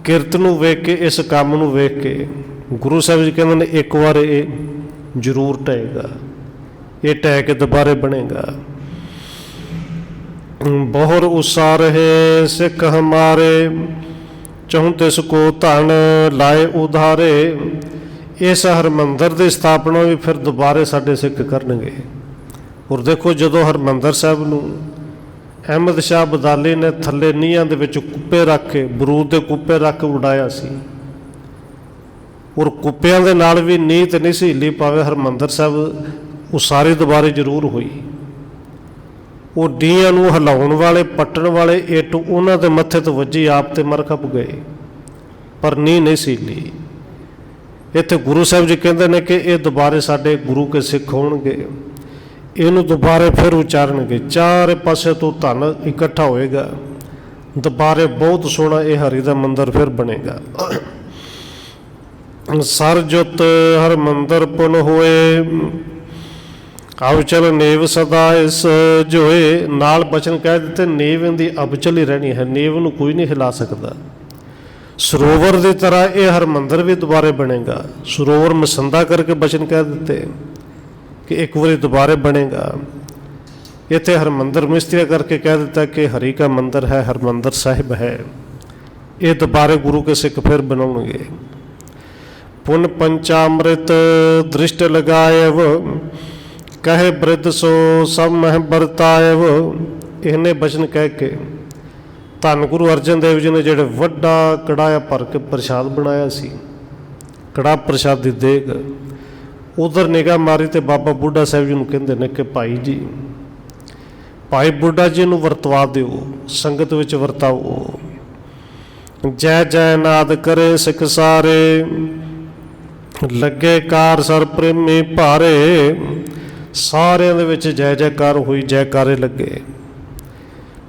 किरत नूं वेख के इस काम नूं वेख के गुरु साहब जी कहते ने एक बार ये जरूर ढहेगा, ये ढह के दोबारे बनेगा। बहुर उसार है सिख हमारे चहुं तिस को धन लाए उधारे। इस हरमंदर की स्थापना भी फिर दोबारे साडे सिख करनगे। और देखो जदों हरमंदर साहब नूं अहमद शाह अब्दाली ने थले नीहां दे विच कुप्पे रख के बरूद के कुप्पे रख के उड़ाया सी और कुप्पियां दे नाल भी नींह ते नहीं सी हिली पावे। हरमंदर साहब उसारी दोबारे जरूर हुई। वो नीहां नूं हिलाउण वाले पट्टण वाले इट उन्हां दे मत्थे ते वजी, आप ते मर खप गए पर नींह नहीं सी हिली। इत्थे गुरु साहब जी कहते हैं कि ये दोबारे साडे गुरु के सिख होणगे, इनू दोबारे फिर उचारणगे। चारे पासे तो धन इकट्ठा होएगा, दोबारे बहुत सोहना ये हरि का मंदिर फिर बनेगा। ਸਰਜੁਤ ਹਰਮੰਦਰ ਪੁਨ ਹੋਏ, ਅਵਚਲ ਨੇਵ ਸਦਾ ਇਸ ਜੋਏ। ਨਾਲ ਬਚਨ ਕਹਿ ਦਿੱਤੇ, ਨੀਵ ਦੀ ਅਬਚਲ ਹੀ ਰਹਿਣੀ ਹੈ, ਨੀਵ ਨੂੰ ਕੋਈ ਨਹੀਂ ਹਿਲਾ ਸਕਦਾ। ਸਰੋਵਰ ਦੀ ਤਰ੍ਹਾਂ ਇਹ ਹਰਮੰਦਰ ਵੀ ਦੁਬਾਰੇ ਬਣੇਗਾ। ਸਰੋਵਰ ਮਸੰਦਾ ਕਰਕੇ ਬਚਨ ਕਹਿ ਦਿੱਤੇ ਕਿ ਇੱਕ ਵਾਰੀ ਦੁਬਾਰੇ ਬਣੇਗਾ। ਇੱਥੇ ਹਰਮੰਦਰ ਮਿਸਤਰੀ ਕਰਕੇ ਕਹਿ ਦਿੱਤਾ ਕਿ ਹਰੀ ਕਾ ਮੰਦਰ ਹੈ, ਹਰਮੰਦਰ ਸਾਹਿਬ ਹੈ। ਇਹ ਦੁਬਾਰੇ ਗੁਰੂ ਕੇ ਸਿੱਖ ਫਿਰ ਬਣਾਉਣਗੇ। ਪੁਨ ਪੰਚਾਮ੍ਰਿਤ ਦ੍ਰਿਸ਼ਟ ਲਗਾਇਵ, ਕਹੇ ਬ੍ਰਿਧ ਸੋ ਸਭ ਮਹਿ ਵਰਤਾਇਵ। ਇਹਨੇ ਬਚਨ ਕਹਿ ਕੇ ਧੰਨ ਗੁਰੂ ਅਰਜਨ ਦੇਵ ਜੀ ਨੇ ਜਿਹੜੇ ਵੱਡਾ ਕੜਾਇਆ ਭਰ ਕੇ ਪ੍ਰਸ਼ਾਦ ਬਣਾਇਆ ਸੀ, ਕੜਾਹ ਪ੍ਰਸ਼ਾਦ ਦੀ ਦੇਗ, ਉਧਰ ਨਿਗਾਹ ਮਾਰੀ ਤੇ ਬਾਬਾ ਬੁੱਢਾ ਸਾਹਿਬ ਜੀ ਨੂੰ ਕਹਿੰਦੇ ਨੇ ਕਿ ਭਾਈ ਜੀ, ਭਾਈ ਬੁੱਢਾ ਜੀ ਨੂੰ ਵਰਤਵਾ ਦਿਓ, ਸੰਗਤ ਵਿੱਚ ਵਰਤਾਓ। ਜੈ ਜੈ ਨਾਦ ਕਰੇ ਸਿੱਖ ਸਾਰੇ, ਲੱਗੇ ਕਾਰ ਸਰ ਪ੍ਰੇਮੀ ਭਾਰੇ। ਸਾਰਿਆਂ ਦੇ ਵਿੱਚ ਜੈ ਜੈਕਾਰ ਹੋਈ, ਜੈਕਾਰੇ ਲੱਗੇ।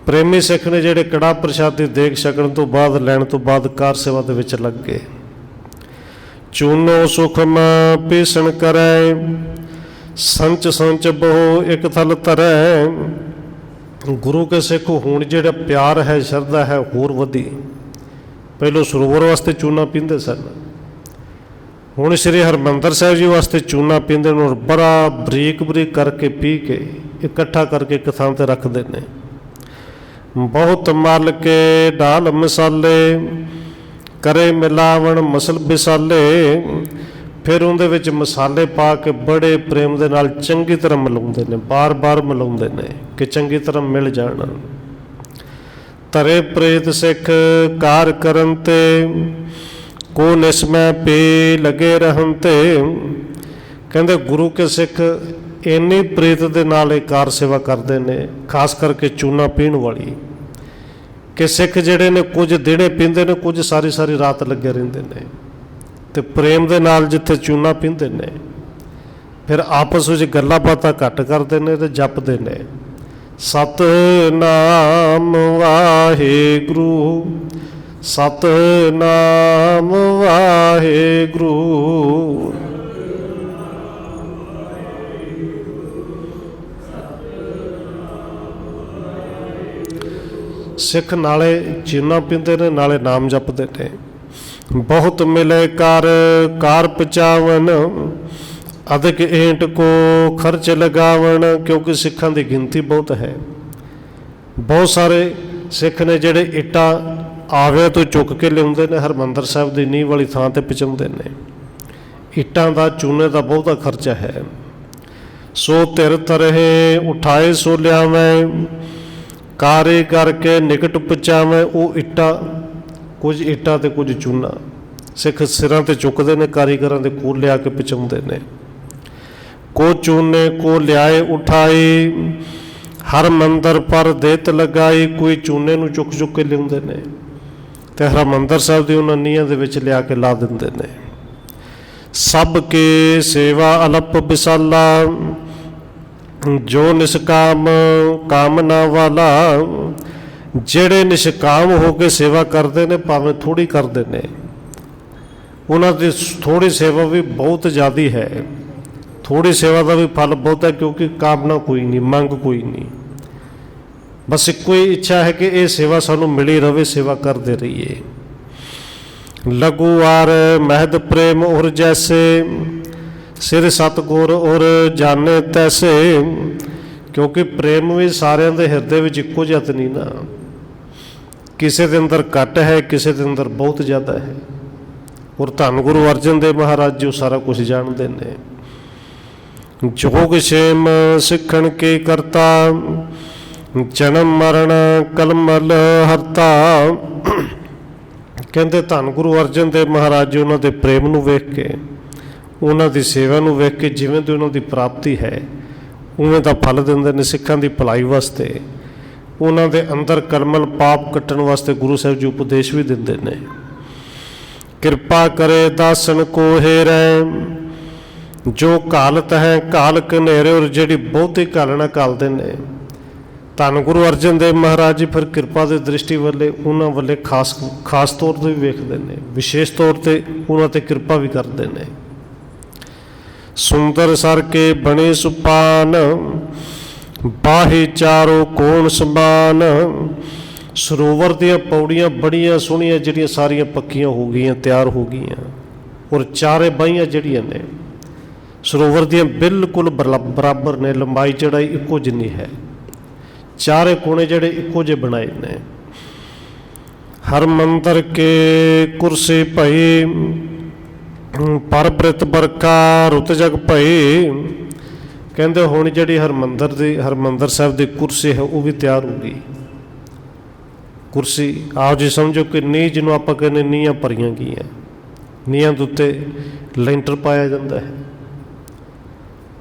ਪ੍ਰੇਮੀ ਸਿੱਖ ਨੇ ਜਿਹੜੇ ਕੜਾਹ ਪ੍ਰਸ਼ਾਦ ਦੀ ਦੇਗ ਛਕਣ ਤੋਂ ਬਾਅਦ, ਲੈਣ ਤੋਂ ਬਾਅਦ ਕਾਰ ਸੇਵਾ ਦੇ ਵਿੱਚ ਲੱਗ ਗਏ। ਚੂਨੋ ਸੁਖਮ ਪੀਸਣ ਕਰੈ, ਸੰਚ ਸੰਚ ਬਹੁ ਇੱਕ ਥਲ ਧਰੈ। ਗੁਰੂ ਕੇ ਸਿੱਖ ਹੁਣ ਜਿਹੜਾ ਪਿਆਰ ਹੈ, ਸ਼ਰਧਾ ਹੈ, ਹੋਰ ਵਧੀ। ਪਹਿਲੋਂ ਸਰੋਵਰ ਵਾਸਤੇ ਚੂਨਾ ਪੀਂਦੇ ਸਨ, ਹੁਣ ਸ਼੍ਰੀ ਹਰਿਮੰਦਰ ਸਾਹਿਬ ਜੀ ਵਾਸਤੇ ਚੂਨਾ ਪੀਂਦੇ ਨੇ। ਬੜਾ ਬਰੀਕ ਬਰੀਕ ਕਰਕੇ ਪੀ ਕੇ ਇਕੱਠਾ ਕਰਕੇ ਇੱਕ ਥਾਂ 'ਤੇ ਰੱਖਦੇ ਨੇ। ਬਹੁਤ ਮਲ ਕੇ ਢਾਲ ਮਸਾਲੇ, ਕਰੇ ਮਿਲਾਵਣ ਮਸਲ ਵਿਸਾਲੇ। ਫਿਰ ਉਹਦੇ ਵਿੱਚ ਮਸਾਲੇ ਪਾ ਕੇ ਬੜੇ ਪ੍ਰੇਮ ਦੇ ਨਾਲ ਚੰਗੀ ਤਰ੍ਹਾਂ ਮਿਲਾਉਂਦੇ ਨੇ, ਬਾਰ-ਬਾਰ ਮਿਲਾਉਂਦੇ ਨੇ ਕਿ ਚੰਗੀ ਤਰ੍ਹਾਂ ਮਿਲ ਜਾਣ। ਧਰੇ ਪ੍ਰੇਤ ਸਿੱਖ ਕਾਰ ਕਰਨ ਤੇ, ਕੋ ਨਿਸਮੈ ਪੀ ਲਗੇ ਰਹਨ ਤੇ। ਕਹਿੰਦੇ ਗੁਰੂ ਕੇ ਸਿੱਖ ਇੰਨੀ ਪ੍ਰੀਤ ਦੇ ਨਾਲ ਇਹ ਕਾਰ ਸੇਵਾ ਕਰਦੇ ਨੇ, ਖਾਸ ਕਰਕੇ ਚੂਨਾ ਪੀਣ ਵਾਲੀ, ਕਿ ਸਿੱਖ ਜਿਹੜੇ ਨੇ ਕੁਝ ਦਿਨੇ ਪੀਂਦੇ ਨੇ, ਕੁਝ ਸਾਰੀ ਸਾਰੀ ਰਾਤ ਲੱਗੇ ਰਹਿੰਦੇ ਨੇ। ਤੇ ਪ੍ਰੇਮ ਦੇ ਨਾਲ ਜਿੱਥੇ ਚੂਨਾ ਪੀਂਦੇ ਨੇ, ਫਿਰ ਆਪਸ ਵਿੱਚ ਗੱਲਾਂ ਬਾਤਾਂ ਘੱਟ ਕਰਦੇ ਨੇ ਤੇ ਜਪਦੇ ਨੇ, ਸਤਿਨਾਮ ਵਾਹਿਗੁਰੂ, ਸਤਿਨਾਮ ਵਾਹਿਗੁਰੂ। ਸਿੱਖ ਨਾਲੇ ਚੂਨਾ ਪੀਂਦੇ ਨੇ, ਨਾਲੇ ਨਾਮ ਜਪਦੇ ਨੇ। ਬਹੁਤ ਮਿਲੇ ਕਰ ਕਾਰ ਪਚਾਵਨ, ਅਧਿਕ ਏਂਟ ਕੋ ਖਰਚ ਲਗਾਵਣ। ਕਿਉਂਕਿ ਸਿੱਖਾਂ ਦੀ ਗਿਣਤੀ ਬਹੁਤ ਹੈ, ਬਹੁਤ ਸਾਰੇ ਸਿੱਖ ਨੇ ਜਿਹੜੇ ਇੱਟਾਂ ਆਵਿਆਂ ਤੋਂ ਚੁੱਕ ਕੇ ਲਿਆਉਂਦੇ ਨੇ, ਹਰਿਮੰਦਰ ਸਾਹਿਬ ਦੀ ਨੀਂਹ ਵਾਲੀ ਥਾਂ 'ਤੇ ਪਹੁੰਚਾਉਂਦੇ ਨੇ। ਇੱਟਾਂ ਦਾ, ਚੂਨੇ ਦਾ ਬਹੁਤਾ ਖਰਚਾ ਹੈ। ਸੋ ਧਿਰ ਤਰਹਿ ਉਠਾਏ ਸੋ ਲਿਆਵੇਂ, ਕਾਰੇ ਕਰਕੇ ਨਿਕਟ ਪਹੁੰਚਾਵੇਂ। ਉਹ ਇੱਟਾਂ, ਕੁਝ ਇੱਟਾਂ ਤੇ ਕੁਝ ਚੂਨਾ ਸਿੱਖ ਸਿਰਾਂ 'ਤੇ ਚੁੱਕਦੇ ਨੇ, ਕਾਰੀਗਰਾਂ ਦੇ ਕੋਲ ਲਿਆ ਕੇ ਪਹੁੰਚਾਉਂਦੇ ਨੇ। ਕੋ ਚੂਨੇ ਕੋ ਲਿਆਏ ਉਠਾਈ, ਹਰ ਮੰਦਰ ਪਰ ਦੇਤ ਲਗਾਈ। ਕੋਈ ਚੂਨੇ ਨੂੰ ਚੁੱਕ ਚੁੱਕ ਕੇ ਲਿਆਉਂਦੇ ਨੇ ਤੇ ਹਰਿਮੰਦਰ ਸਾਹਿਬ ਦੀ ਉਹਨਾਂ ਨੀਹਾਂ ਦੇ ਵਿੱਚ ਲਿਆ ਕੇ ਲਾ ਦਿੰਦੇ ਨੇ। ਸਭ ਕੇ ਸੇਵਾ ਅਲਪ ਵਿਸਾਲਾ, ਜੋ ਨਿਸ਼ਕਾਮ ਕਾਮਨਾ ਵਾਲਾ। ਜਿਹੜੇ ਨਿਸ਼ਕਾਮ ਹੋ ਕੇ ਸੇਵਾ ਕਰਦੇ ਨੇ, ਭਾਵੇਂ ਥੋੜ੍ਹੀ ਕਰਦੇ ਨੇ, ਉਹਨਾਂ ਦੀ ਥੋੜ੍ਹੀ ਸੇਵਾ ਵੀ ਬਹੁਤ ਜ਼ਿਆਦਾ ਹੈ। ਥੋੜ੍ਹੀ ਸੇਵਾ ਦਾ ਵੀ ਫਲ ਬਹੁਤ ਹੈ, ਕਿਉਂਕਿ ਕਾਮਨਾ ਕੋਈ ਨਹੀਂ, ਮੰਗ ਕੋਈ ਨਹੀਂ। ਬਸ ਇੱਕੋ ਹੀ ਇੱਛਾ ਹੈ ਕਿ ਇਹ ਸੇਵਾ ਸਾਨੂੰ ਮਿਲੀ ਰਹੇ, ਸੇਵਾ ਕਰਦੇ ਰਹੀਏ। ਲਘੂ ਆਰ ਮਹਿਦ ਪ੍ਰੇਮ ਔਰ ਜੈਸੇ, ਸਿਰ ਸਤਿਗੁਰ ਔਰ ਜਾਣੇ ਤੈਸੇ। ਕਿਉਂਕਿ ਪ੍ਰੇਮ ਵੀ ਸਾਰਿਆਂ ਦੇ ਹਿਰਦੇ ਵਿੱਚ ਇੱਕੋ ਜਿਹਾ ਨਹੀਂ ਨਾ, ਕਿਸੇ ਦੇ ਅੰਦਰ ਘੱਟ ਹੈ, ਕਿਸੇ ਦੇ ਅੰਦਰ ਬਹੁਤ ਜ਼ਿਆਦਾ ਹੈ। ਔਰ ਧੰਨ ਗੁਰੂ ਅਰਜਨ ਦੇਵ ਮਹਾਰਾਜ ਜੀ ਉਹ ਸਾਰਾ ਕੁਝ ਜਾਣਦੇ ਨੇ। ਜੋਗ ਛੇਮ ਸਿੱਖਣ ਕੀ ਕਰਤਾ, ਜਨਮ ਮਰਨ ਕਲਮਲ ਹਰਤਾ। ਕਹਿੰਦੇ ਧੰਨ ਗੁਰੂ ਅਰਜਨ ਦੇਵ ਮਹਾਰਾਜ ਜੀ ਉਹਨਾਂ ਦੇ ਪ੍ਰੇਮ ਨੂੰ ਵੇਖ ਕੇ, ਉਹਨਾਂ ਦੀ ਸੇਵਾ ਨੂੰ ਵੇਖ ਕੇ, ਜਿਵੇਂ ਦੀ ਉਹਨਾਂ ਦੀ ਪ੍ਰਾਪਤੀ ਹੈ ਉਵੇਂ ਦਾ ਫਲ ਦਿੰਦੇ ਨੇ ਸਿੱਖਾਂ ਦੀ ਭਲਾਈ ਵਾਸਤੇ। ਉਹਨਾਂ ਦੇ ਅੰਦਰ ਕਲਮਲ ਪਾਪ ਕੱਟਣ ਵਾਸਤੇ ਗੁਰੂ ਸਾਹਿਬ ਜੀ ਉਪਦੇਸ਼ ਵੀ ਦਿੰਦੇ ਨੇ। ਕਿਰਪਾ ਕਰੇ ਦਾਸਨ ਕੋ ਹੇਰੈ, ਜੋ ਕਾਲਤ ਹੈ ਕਾਲ ਕਨੇਰੇ। ਔਰ ਜਿਹੜੀ ਬਹੁਤੀ ਘਾਲਣਾ ਘਾਲਦੇ ਨੇ, ਧੰਨ ਗੁਰੂ ਅਰਜਨ ਦੇਵ ਮਹਾਰਾਜ ਜੀ ਫਿਰ ਕਿਰਪਾ ਦੀ ਦ੍ਰਿਸ਼ਟੀ ਵੱਲੇ ਉਹਨਾਂ ਵੱਲੇ ਖਾਸ ਤੌਰ ਤੇ ਵੀ ਵੇਖਦੇ ਨੇ, ਵਿਸ਼ੇਸ਼ ਤੌਰ ਤੇ ਉਹਨਾਂ ਤੇ ਕਿਰਪਾ ਵੀ ਕਰਦੇ ਨੇ। ਸੁੰਦਰ ਸਰ ਕੇ ਬਣੇ ਸੁਪਾਨ, ਬਾਹੇ ਚਾਰੋ ਕੋਣ ਸਮਾਨ। ਸਰੋਵਰ ਦੀਆਂ ਪੌੜੀਆਂ ਬੜੀਆਂ ਸੋਹਣੀਆਂ ਜਿਹੜੀਆਂ ਸਾਰੀਆਂ ਪੱਕੀਆਂ ਹੋ ਗਈਆਂ, ਤਿਆਰ ਹੋ ਗਈਆਂ, ਔਰ ਚਾਰੇ ਬਾਹੀਆਂ ਜਿਹੜੀਆਂ ਨੇ ਸਰੋਵਰ ਦੀਆਂ ਬਿਲਕੁਲ ਬਰਾਬਰ ਨੇ, ਲੰਬਾਈ ਚੜਾਈ ਇੱਕੋ ਜਿੰਨੀ ਹੈ, ਚਾਰੇ ਕੋਣੇ ਜਿਹੜੇ ਇੱਕੋ ਜਿਹੇ ਬਣਾਏ ਨੇ। ਹਰ ਮੰਦਰ ਕੇ ਕੁਰਸੀ ਭਈ, ਪਰ ਬ੍ਰਿਤ ਬਰਕਾ ਰੁੱਤ ਜਗ ਭਈ। ਕਹਿੰਦੇ ਹੁਣ ਜਿਹੜੀ ਹਰਿਮੰਦਰ ਸਾਹਿਬ ਦੀ ਕੁਰਸੀ ਹੈ ਉਹ ਵੀ ਤਿਆਰ ਹੋ ਗਈ। ਕੁਰਸੀ ਆਓ ਜੀ ਸਮਝੋ ਕਿ ਨੀਂਹ ਜਿਹਨੂੰ ਆਪਾਂ ਕਹਿੰਦੇ ਨੀਹਾਂ ਭਰੀਆਂ ਗਈਆਂ, ਨੀਹਾਂ ਦੇ ਉੱਤੇ ਲੈਂਟਰ ਪਾਇਆ ਜਾਂਦਾ ਹੈ।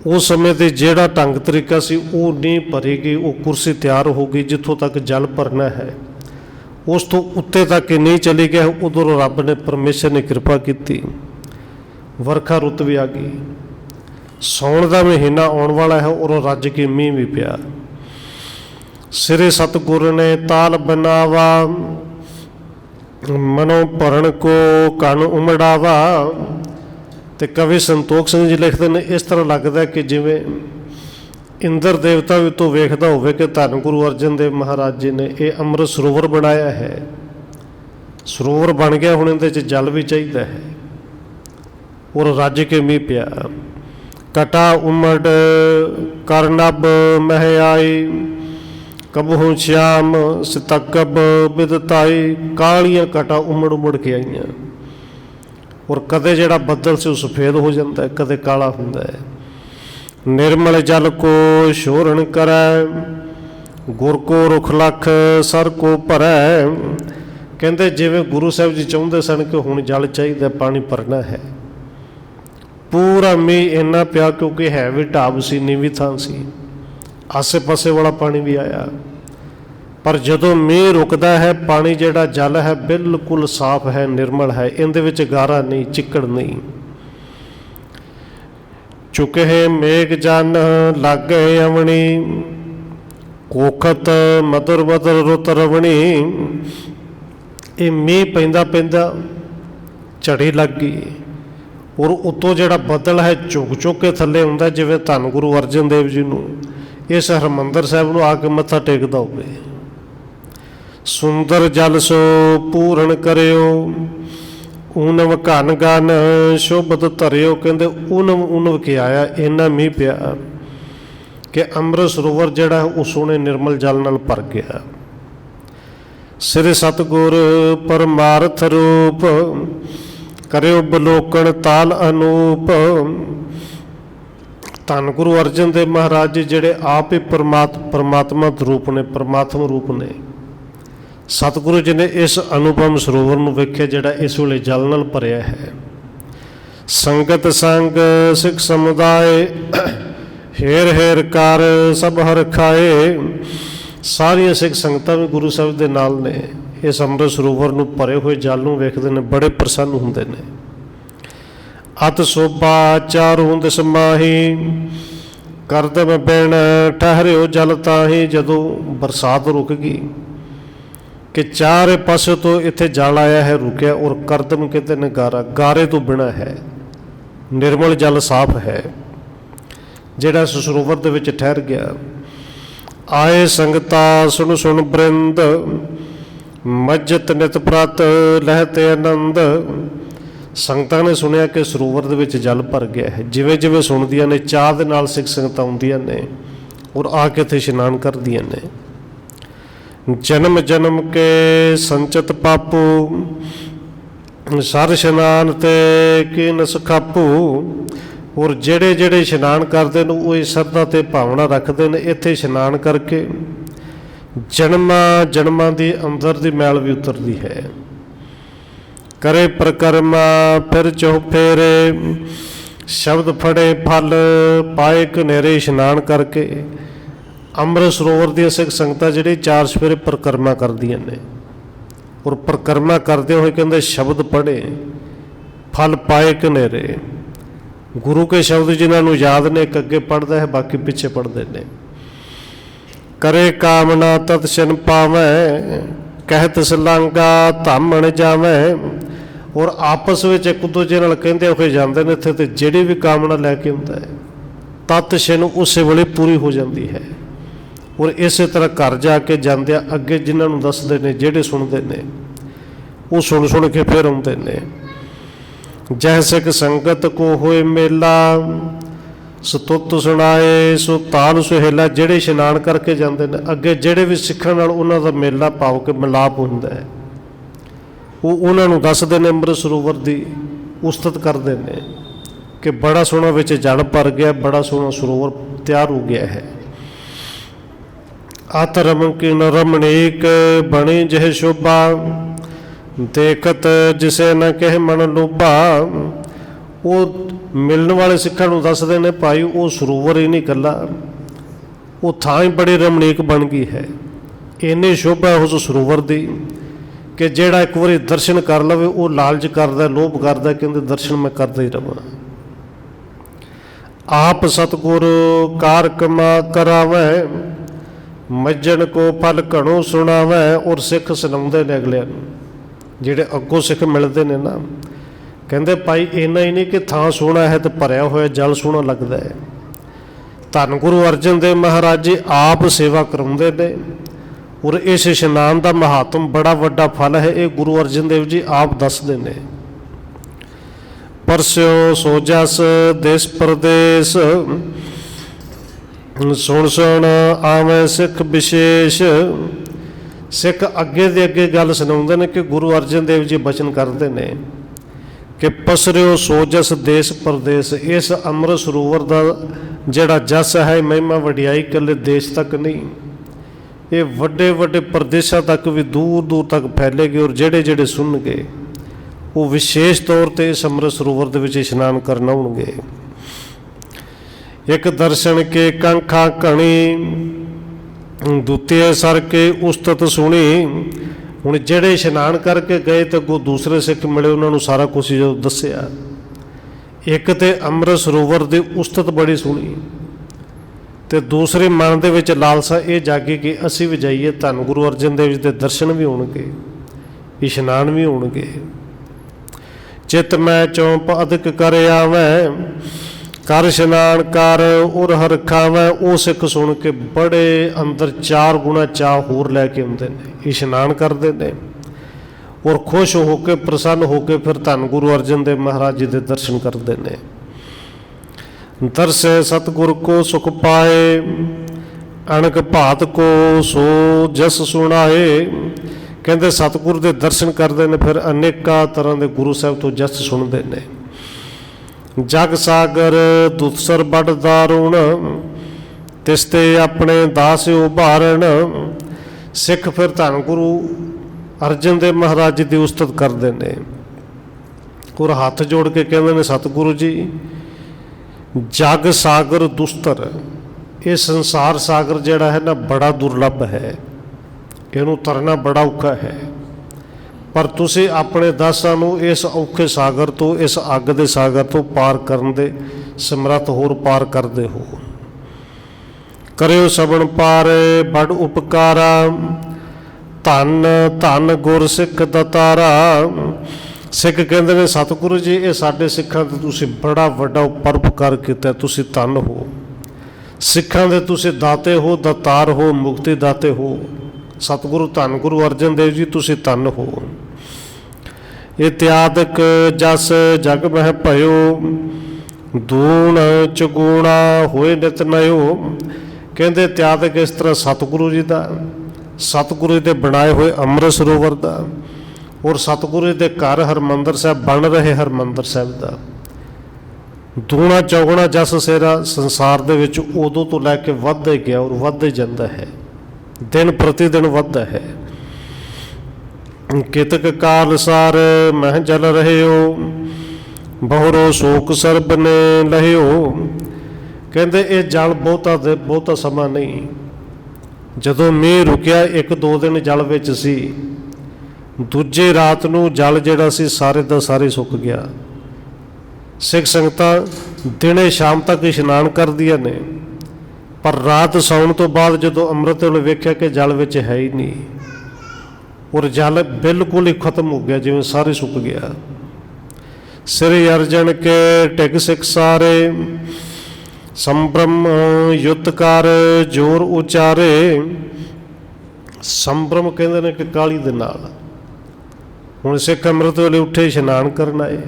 ਉਸ ਸਮੇਂ 'ਤੇ ਜਿਹੜਾ ਢੰਗ ਤਰੀਕਾ ਸੀ ਉਹ ਨੀਂਹ ਭਰੀ ਗਈ, ਉਹ ਕੁਰਸੀ ਤਿਆਰ ਹੋ ਗਈ। ਜਿੱਥੋਂ ਤੱਕ ਜਲ ਭਰਨਾ ਹੈ ਉਸ ਤੋਂ ਉੱਤੇ ਤੱਕ ਨਹੀਂ ਚਲੀ ਗਿਆ। ਉਧਰੋਂ ਰੱਬ ਨੇ, ਪਰਮੇਸ਼ਰ ਨੇ ਕਿਰਪਾ ਕੀਤੀ, ਵਰਖਾ ਰੁੱਤ ਵੀ ਆ ਗਈ, ਸਾਉਣ ਦਾ ਮਹੀਨਾ ਆਉਣ ਵਾਲਾ ਹੈ ਔਰ ਰੱਜ ਕੇ ਮੀਂਹ ਵੀ ਪਿਆ। ਸਿਰੇ ਸਤਿਗੁਰ ਨੇ ਤਾਲ ਬਨਾਵਾ, ਮਨੋਂ ਭਰਨ ਕੋ ਕਣ ਉਮੜਾਵਾ। ਤੇ ਕਵੀ ਸੰਤੋਖ ਸਿੰਘ ਜੀ ਲਿਖਦੇ ਨੇ, ਇਸ ਤਰ੍ਹਾਂ ਲੱਗਦਾ ਕਿ ਜਿਵੇਂ ਇੰਦਰ ਦੇਵਤਾ ਵੀ ਤੋਂ ਵੇਖਦਾ ਹੋਵੇ ਕਿ ਧੰਨ ਗੁਰੂ ਅਰਜਨ ਦੇਵ ਮਹਾਰਾਜ ਜੀ ਨੇ ਇਹ ਅੰਮ੍ਰਿਤ ਸਰੋਵਰ ਬਣਾਇਆ ਹੈ। ਸਰੋਵਰ ਬਣ ਗਿਆ, ਹੁਣ ਇਹਦੇ 'ਚ ਜਲ ਵੀ ਚਾਹੀਦਾ ਹੈ ਔਰ ਰੱਜ ਕੇ ਮੀਂਹ ਪਿਆ। ਕਟਾ ਉਮੜ ਕਰ ਨਭ ਮਹਿ ਆਈ, ਕਬਹੂ ਸ਼ਿਆਮ ਸਿਤਕਬ ਬਿਦਤਾਈ। ਕਾਲੀਆਂ ਕਟਾ ਉਮੜ ਕੇ ਆਈਆਂ ਔਰ ਕਦੇ ਜਿਹੜਾ ਬੱਦਲ ਸੀ ਉਹ ਸਫੇਦ ਹੋ ਜਾਂਦਾ ਹੈ, ਕਦੇ ਕਾਲਾ ਹੁੰਦਾ ਹੈ। ਨਿਰਮਲ ਜਲ ਕੋ ਸ਼ੋਰਣ ਕਰੈ, ਗੁਰ ਕੋ ਰੁਖ ਲਖ ਸਰ ਕੋ ਭਰੈ। ਕਹਿੰਦੇ ਜਿਵੇਂ ਗੁਰੂ ਸਾਹਿਬ ਜੀ ਚਾਹੁੰਦੇ ਸਨ ਕਿ ਹੁਣ ਜਲ ਚਾਹੀਦਾ, ਪਾਣੀ ਭਰਨਾ ਹੈ। ਪੂਰਾ ਮੀਂਹ ਇੰਨਾ ਪਿਆ ਕਿਉਂਕਿ ਹੈ ਵੀ ਢਾਬ ਸੀ, ਨੀਵੀਂ ਥਾਂ ਸੀ, ਆਸੇ ਪਾਸੇ ਵਾਲਾ ਪਾਣੀ ਵੀ ਆਇਆ। ਪਰ ਜਦੋਂ ਮੀਂਹ ਰੁਕਦਾ ਹੈ, ਪਾਣੀ ਜਿਹੜਾ ਜਲ ਹੈ ਬਿਲਕੁਲ ਸਾਫ਼ ਹੈ, ਨਿਰਮਲ ਹੈ, ਇਹਦੇ ਵਿੱਚ ਗਾਰਾ ਨਹੀਂ, ਚਿੱਕੜ ਨਹੀਂ। ਚੁਕੇ ਮੇਘ ਜਨ ਲਾਗੇ ਅਵਣੀ, ਕੋਖਤ ਮਦਰ ਮਦਰ ਰੁੱਤ ਰਵਣੀ। ਇਹ ਮੀਂਹ ਪੈਂਦਾ ਝੜੀ ਲੱਗ ਗਈ ਔਰ ਉੱਤੋਂ ਜਿਹੜਾ ਬੱਦਲ ਹੈ ਝੁਕ ਕੇ ਥੱਲੇ ਹੁੰਦਾ, ਜਿਵੇਂ ਧੰਨ ਗੁਰੂ ਅਰਜਨ ਦੇਵ ਜੀ ਨੂੰ ਇਸ ਹਰਿਮੰਦਰ ਸਾਹਿਬ ਨੂੰ ਆ ਕੇ ਮੱਥਾ ਟੇਕਦਾ ਹੋਵੇ। ਸੁੰਦਰ ਜਲ ਸੋ ਪੂਰਨ ਕਰਿਓ, ਊਨਵ ਘਨ ਗਨ ਸ਼ੋਭਤ ਧਰਿਓ। ਕਹਿੰਦੇ ਊਨਵ ਕੇ ਆਇਆ, ਇੰਨਾ ਮੀਂਹ ਪਿਆ ਕਿ ਅੰਮ੍ਰਿਤ ਸਰੋਵਰ ਜਿਹੜਾ ਉਹ ਸੋਹਣੇ ਨਿਰਮਲ ਜਲ ਨਾਲ ਭਰ ਗਿਆ। ਸ੍ਰੀ ਸਤਿਗੁਰ ਪਰਮਾਰਥ ਰੂਪ, ਕਰਿਓ ਬਲੋਕਣ ਤਾਲ ਅਨੂਪ। ਧੰਨ ਗੁਰੂ ਅਰਜਨ ਦੇਵ ਮਹਾਰਾਜ ਜੀ ਜਿਹੜੇ ਆਪ ਹੀ ਪਰਮਾਤਮਾ ਰੂਪ ਨੇ, ਪਰਮਾਤਮ ਰੂਪ ਨੇ। ਸਤਿਗੁਰੂ ਜੀ ਨੇ ਇਸ ਅਨੁਪਮ ਸਰੋਵਰ ਨੂੰ ਵੇਖਿਆ ਜਿਹੜਾ ਇਸ ਵੇਲੇ ਜਲ ਨਾਲ ਭਰਿਆ ਹੈ। ਸੰਗਤ ਸੰਗ ਸਿੱਖ ਸਮੁਦਾਇ, ਹੇਰ ਹੇਰ ਕਰ ਸਭ ਹਰ ਖਾਏ। ਸਾਰੀਆਂ ਸਿੱਖ ਸੰਗਤਾਂ ਵੀ ਗੁਰੂ ਸਾਹਿਬ ਦੇ ਨਾਲ ਨੇ, ਇਸ ਅੰਮ੍ਰਿਤ ਸਰੋਵਰ ਨੂੰ ਭਰੇ ਹੋਏ ਜਲ ਨੂੰ ਵੇਖਦੇ ਨੇ, ਬੜੇ ਪ੍ਰਸੰਨ ਹੁੰਦੇ ਨੇ। ਅਤ ਸੋਭਾ ਚਾਰੂ ਦਿਸ ਮਾਹੀ, ਕਰਦਮ ਬਿਨ ਠਹਿਰਿਓ ਜਲ ਤਾਹੀ। ਜਦੋਂ ਬਰਸਾਤ ਰੁਕ ਗਈ ਕਿ ਚਾਰੇ ਪਾਸੇ ਤੋਂ ਇੱਥੇ ਜਲ ਆਇਆ ਹੈ, ਰੁਕਿਆ, ਔਰ ਕਰਦਮ ਕਹਿੰਦੇ ਨੇ ਗਾਰੇ ਤੋਂ ਬਿਨਾਂ ਹੈ, ਨਿਰਮਲ ਜਲ ਸਾਫ਼ ਹੈ ਜਿਹੜਾ ਇਸ ਸਰੋਵਰ ਦੇ ਵਿੱਚ ਠਹਿਰ ਗਿਆ। ਆਏ ਸੰਗਤਾਂ ਸੁਣ ਸੁਣ ਬ੍ਰਿੰਦ, ਮੱਜਤ ਨਿਤ ਪ੍ਰਤ ਲਹਿਤੇ ਆਨੰਦ। ਸੰਗਤਾਂ ਨੇ ਸੁਣਿਆ ਕਿ ਸਰੋਵਰ ਦੇ ਵਿੱਚ ਜਲ ਭਰ ਗਿਆ ਹੈ। ਜਿਵੇਂ ਜਿਵੇਂ ਸੁਣਦੀਆਂ ਨੇ, ਚਾਹ ਦੇ ਨਾਲ ਸਿੱਖ ਸੰਗਤਾਂ ਆਉਂਦੀਆਂ ਨੇ ਔਰ ਆ ਕੇ ਇੱਥੇ ਇਸ਼ਨਾਨ ਕਰਦੀਆਂ ਨੇ। ਜਨਮ ਜਨਮ ਕੇ ਸੰਚਿਤ ਪਾਪੂ, ਸਰ ਇਸ਼ਨਾਨ ਤੇ ਕੀ ਨਸ ਖਾਪੂ। ਔਰ ਜਿਹੜੇ ਇਸ਼ਨਾਨ ਕਰਦੇ ਨੇ ਉਹ ਇਸ ਸ਼ਰਧਾ ਤੇ ਭਾਵਨਾ ਰੱਖਦੇ ਨੇ, ਇੱਥੇ ਇਸ਼ਨਾਨ ਕਰਕੇ ਜਨਮਾਂ ਦੀ ਅੰਦਰ ਦੀ ਮੈਲ ਵੀ ਉਤਰਦੀ ਹੈ। ਕਰੇ ਪ੍ਰਕਰਮਾ ਫਿਰ ਚਹੁ ਫੇਰੇ, ਸ਼ਬਦ ਫੜੇ ਫਲ ਪਾਏ ਕਨੇਰੇ। ਇਸ਼ਨਾਨ ਕਰਕੇ ਅੰਮ੍ਰਿਤ ਸਰੋਵਰ ਦੀਆਂ ਸਿੱਖ ਸੰਗਤਾਂ ਜਿਹੜੀ 4 ਸਫੇਰੇ ਪ੍ਰਕਰਮਾ ਕਰਦੀਆਂ ਨੇ, ਔਰ ਪ੍ਰਕਰਮਾ ਕਰਦੇ ਹੋਏ ਕਹਿੰਦੇ ਸ਼ਬਦ ਪੜ੍ਹੇ ਫਲ ਪਾਏ ਕਨੇਰੇ। ਗੁਰੂ ਕੇ ਸ਼ਬਦ ਜਿਨ੍ਹਾਂ ਨੂੰ ਯਾਦ ਨੇ, ਇੱਕ ਅੱਗੇ ਪੜ੍ਹਦਾ ਹੈ, ਬਾਕੀ ਪਿੱਛੇ ਪੜ੍ਹਦੇ ਨੇ। करे कामना तत छिन पावै, कहत सलांगा धामण जावै। और आपस में एक दूजे नाल कहंदे होए जांदे ने इत्थे ते जिहड़ी भी कामना लैके आउंदा है तत छिन उस वेले पूरी हो जाती है। और इस तरह घर जाके जाते अगे जिन्होंने दसते ने जेडे सुनते ने वो सुन सुन के फिर आते ने। जैसे कि संगत को होए मेला, सतुत सुनाए सो ताल सुहेला। जेडे इशनान करके जाते हैं अगे जेडे भी सिखण नाल उन्हां दा मेला भाव के मिलाप हुंदा है, वो उन्होंने दसते हैं अमृत सरोवर की उस्तत करते हैं कि बड़ा सोहना विच जल भर गया, बड़ा सोहना सरोवर तैयार हो गया है। अत रमकीन रमणीक बणी जह शोभा, देखत जिसे न कह मन लोभा। वो मिलने वाले सिखां नूं दसदे ने भाई वो सरोवर ही नहीं कला, वो थां ही बड़ी रमणीक बन गई है। इन्नी शोभा है उस सरोवर की कि जेड़ा एक बारी दर्शन कर लवे वो लालच करदा, लोभ करदा, कहंदे दर्शन मैं करदा ही रवां। आप सतगुर कार कमा करावै, मज्जन को फल घणो सुनावै। और सिख सुनाउंदे ने अगले जेडे अगों सिख मिलते ने ना, कहंदे भाई इन्ना ही नहीं कि थां सोहना है तो भरिया होया जल सोहना लगता है। धन गुरु अर्जन देव महाराज जी आप सेवा कराउंदे ने और इस इशनान का महात्म बड़ा वड्डा फल है, ये गुरु अर्जन देव जी आप दसदे ने। परस्यों सो जस देश प्रदेश, सुन सुन आवे सिख विशेष। सिख अगे दे अगे गल सुनाउंदे ने कि गुरु अर्जन देव जी बचन करते हैं कि पसरियो सो जस देश प्रदेश। इस अमृत सरोवर का जिहड़ा जस है महिमा वडियाई कल्ले देश तक नहीं, ये वड्डे वड्डे प्रदेशों तक भी दूर दूर तक फैलेगी। और जेड़े जेड़े सुनगे वो विशेष तौर पर इस अमृत सरोवर दे विच इशनान करन आउणगे। एक दर्शन के कंखा घणी, द्वितीय सर के उस्तत सुनी। हुण जेड़े इशनान करके गए तो अगों दूसरे सिख मिले, उन्होंने सारा कुछ जो दसिया। एक तो अमृत सरोवर की उस्तत बड़ी सुनी, तो दूसरे मन दे विच लालसा ये जागी कि असी भी जाइए, धन गुरु अर्जन देव जी के दर्शन भी होणगे, इशनान भी होणगे। चित मैं चौंप अधिक कर आवै, कर इशनान कर उर हर खावै। वो सिख सुन के बड़े अंदर 4 गुणा चाह होर लैके आउंदे ने, इशनान करते हैं और खुश होकर प्रसन्न होकर फिर धन गुरु अर्जन देव महाराज जी के दर्शन करते हैं। दरसे सतगुर को सुख पाए, अणक भात को सो जस सुनाए। कहते सतगुर के दर्शन करते हैं फिर अनेका तरह के गुरु साहब तो जस सुनते हैं। जग सागर दुसर बड़ दारुण, तिसते अपने दास उभारण। सिख फिर धन गुरु अर्जन देव महाराज जी की उस्तत करते हैं और हाथ जोड़ के कहते हैं सतगुरु जी जग सागर दुस्तर, ये संसार सागर जिहड़ा है ना बड़ा दुर्लभ है, इनू तरना बड़ा औखा है। पर तुसी अपने दासां नूं इस औखे सागर तो, इस अग दे सागर तो पार करन दे समर्थ होर पार करते हो। करियो सबन पार बड़ उपकारा, धन धन गुर सिख दतारा। सिख कहते हैं सतगुरु जी ये साडे सिखां ते तुसी बड़ा वड्डा परोपकार कीता, तुसी धन हो, सिखां दे तुसी दाते हो, दतार हो, मुक्ति दाते हो। सतगुरु धन गुरु अर्जन देव जी तुसी धन हो। इत्यादक जस जग मह भयो, दूण चगुणा होए नित नयो। कहते इत्यादक इस तरह सतगुरु जी का, सतगुरु दे बनाए हुए अमृत सरोवर का और सतगुरु दे घर हरमंदर साहब बन रहे हरमंदर साहब का दूणा चौगुणा जस सेरा संसार दे विच उदों तो लैके वधदा ही गया और वधदा ही जांदा है, दिन प्रतिदिन वधदा है। कितक काल सार मह जल रहे हो, बहुरो शोक सरब ने लहे हो। कहते ये जल बहुता समा नहीं, जदों मीह रुकिया 1-2 दिन जल विच सी, दूजे रात नूं जल जिहड़ा सी सारे दा सारे सुक गया। सिख संगतां दिने शाम तक इशनान करदियां ने ਪਰ ਰਾਤ ਸੌਣ ਤੋਂ ਬਾਅਦ ਜਦੋਂ ਅੰਮ੍ਰਿਤ ਵੇਲੇ ਵੇਖਿਆ ਕਿ ਜਲ ਵਿੱਚ ਹੈ ਹੀ ਨਹੀਂ, ਔਰ ਜਲ ਬਿਲਕੁਲ ਹੀ ਖਤਮ ਹੋ ਗਿਆ, ਜਿਵੇਂ ਸਾਰੇ ਸੁੱਕ ਗਿਆ। ਸ੍ਰੀ ਅਰਜਨ ਕੇ ਟਿਕ ਸਿੱਖ ਸਾਰੇ, ਸੰਭ੍ਰਮ ਯੁੱਤ ਕਰ ਜੋਰ ਉਚਾਰੇ। ਸੰਭ੍ਰਮ ਕਹਿੰਦੇ ਨੇ ਕਿ ਕਾਹਲੀ ਦੇ ਨਾਲ। ਹੁਣ ਸਿੱਖ ਅੰਮ੍ਰਿਤ ਵੇਲੇ ਉੱਠੇ, ਇਸ਼ਨਾਨ ਕਰਨ ਆਏ,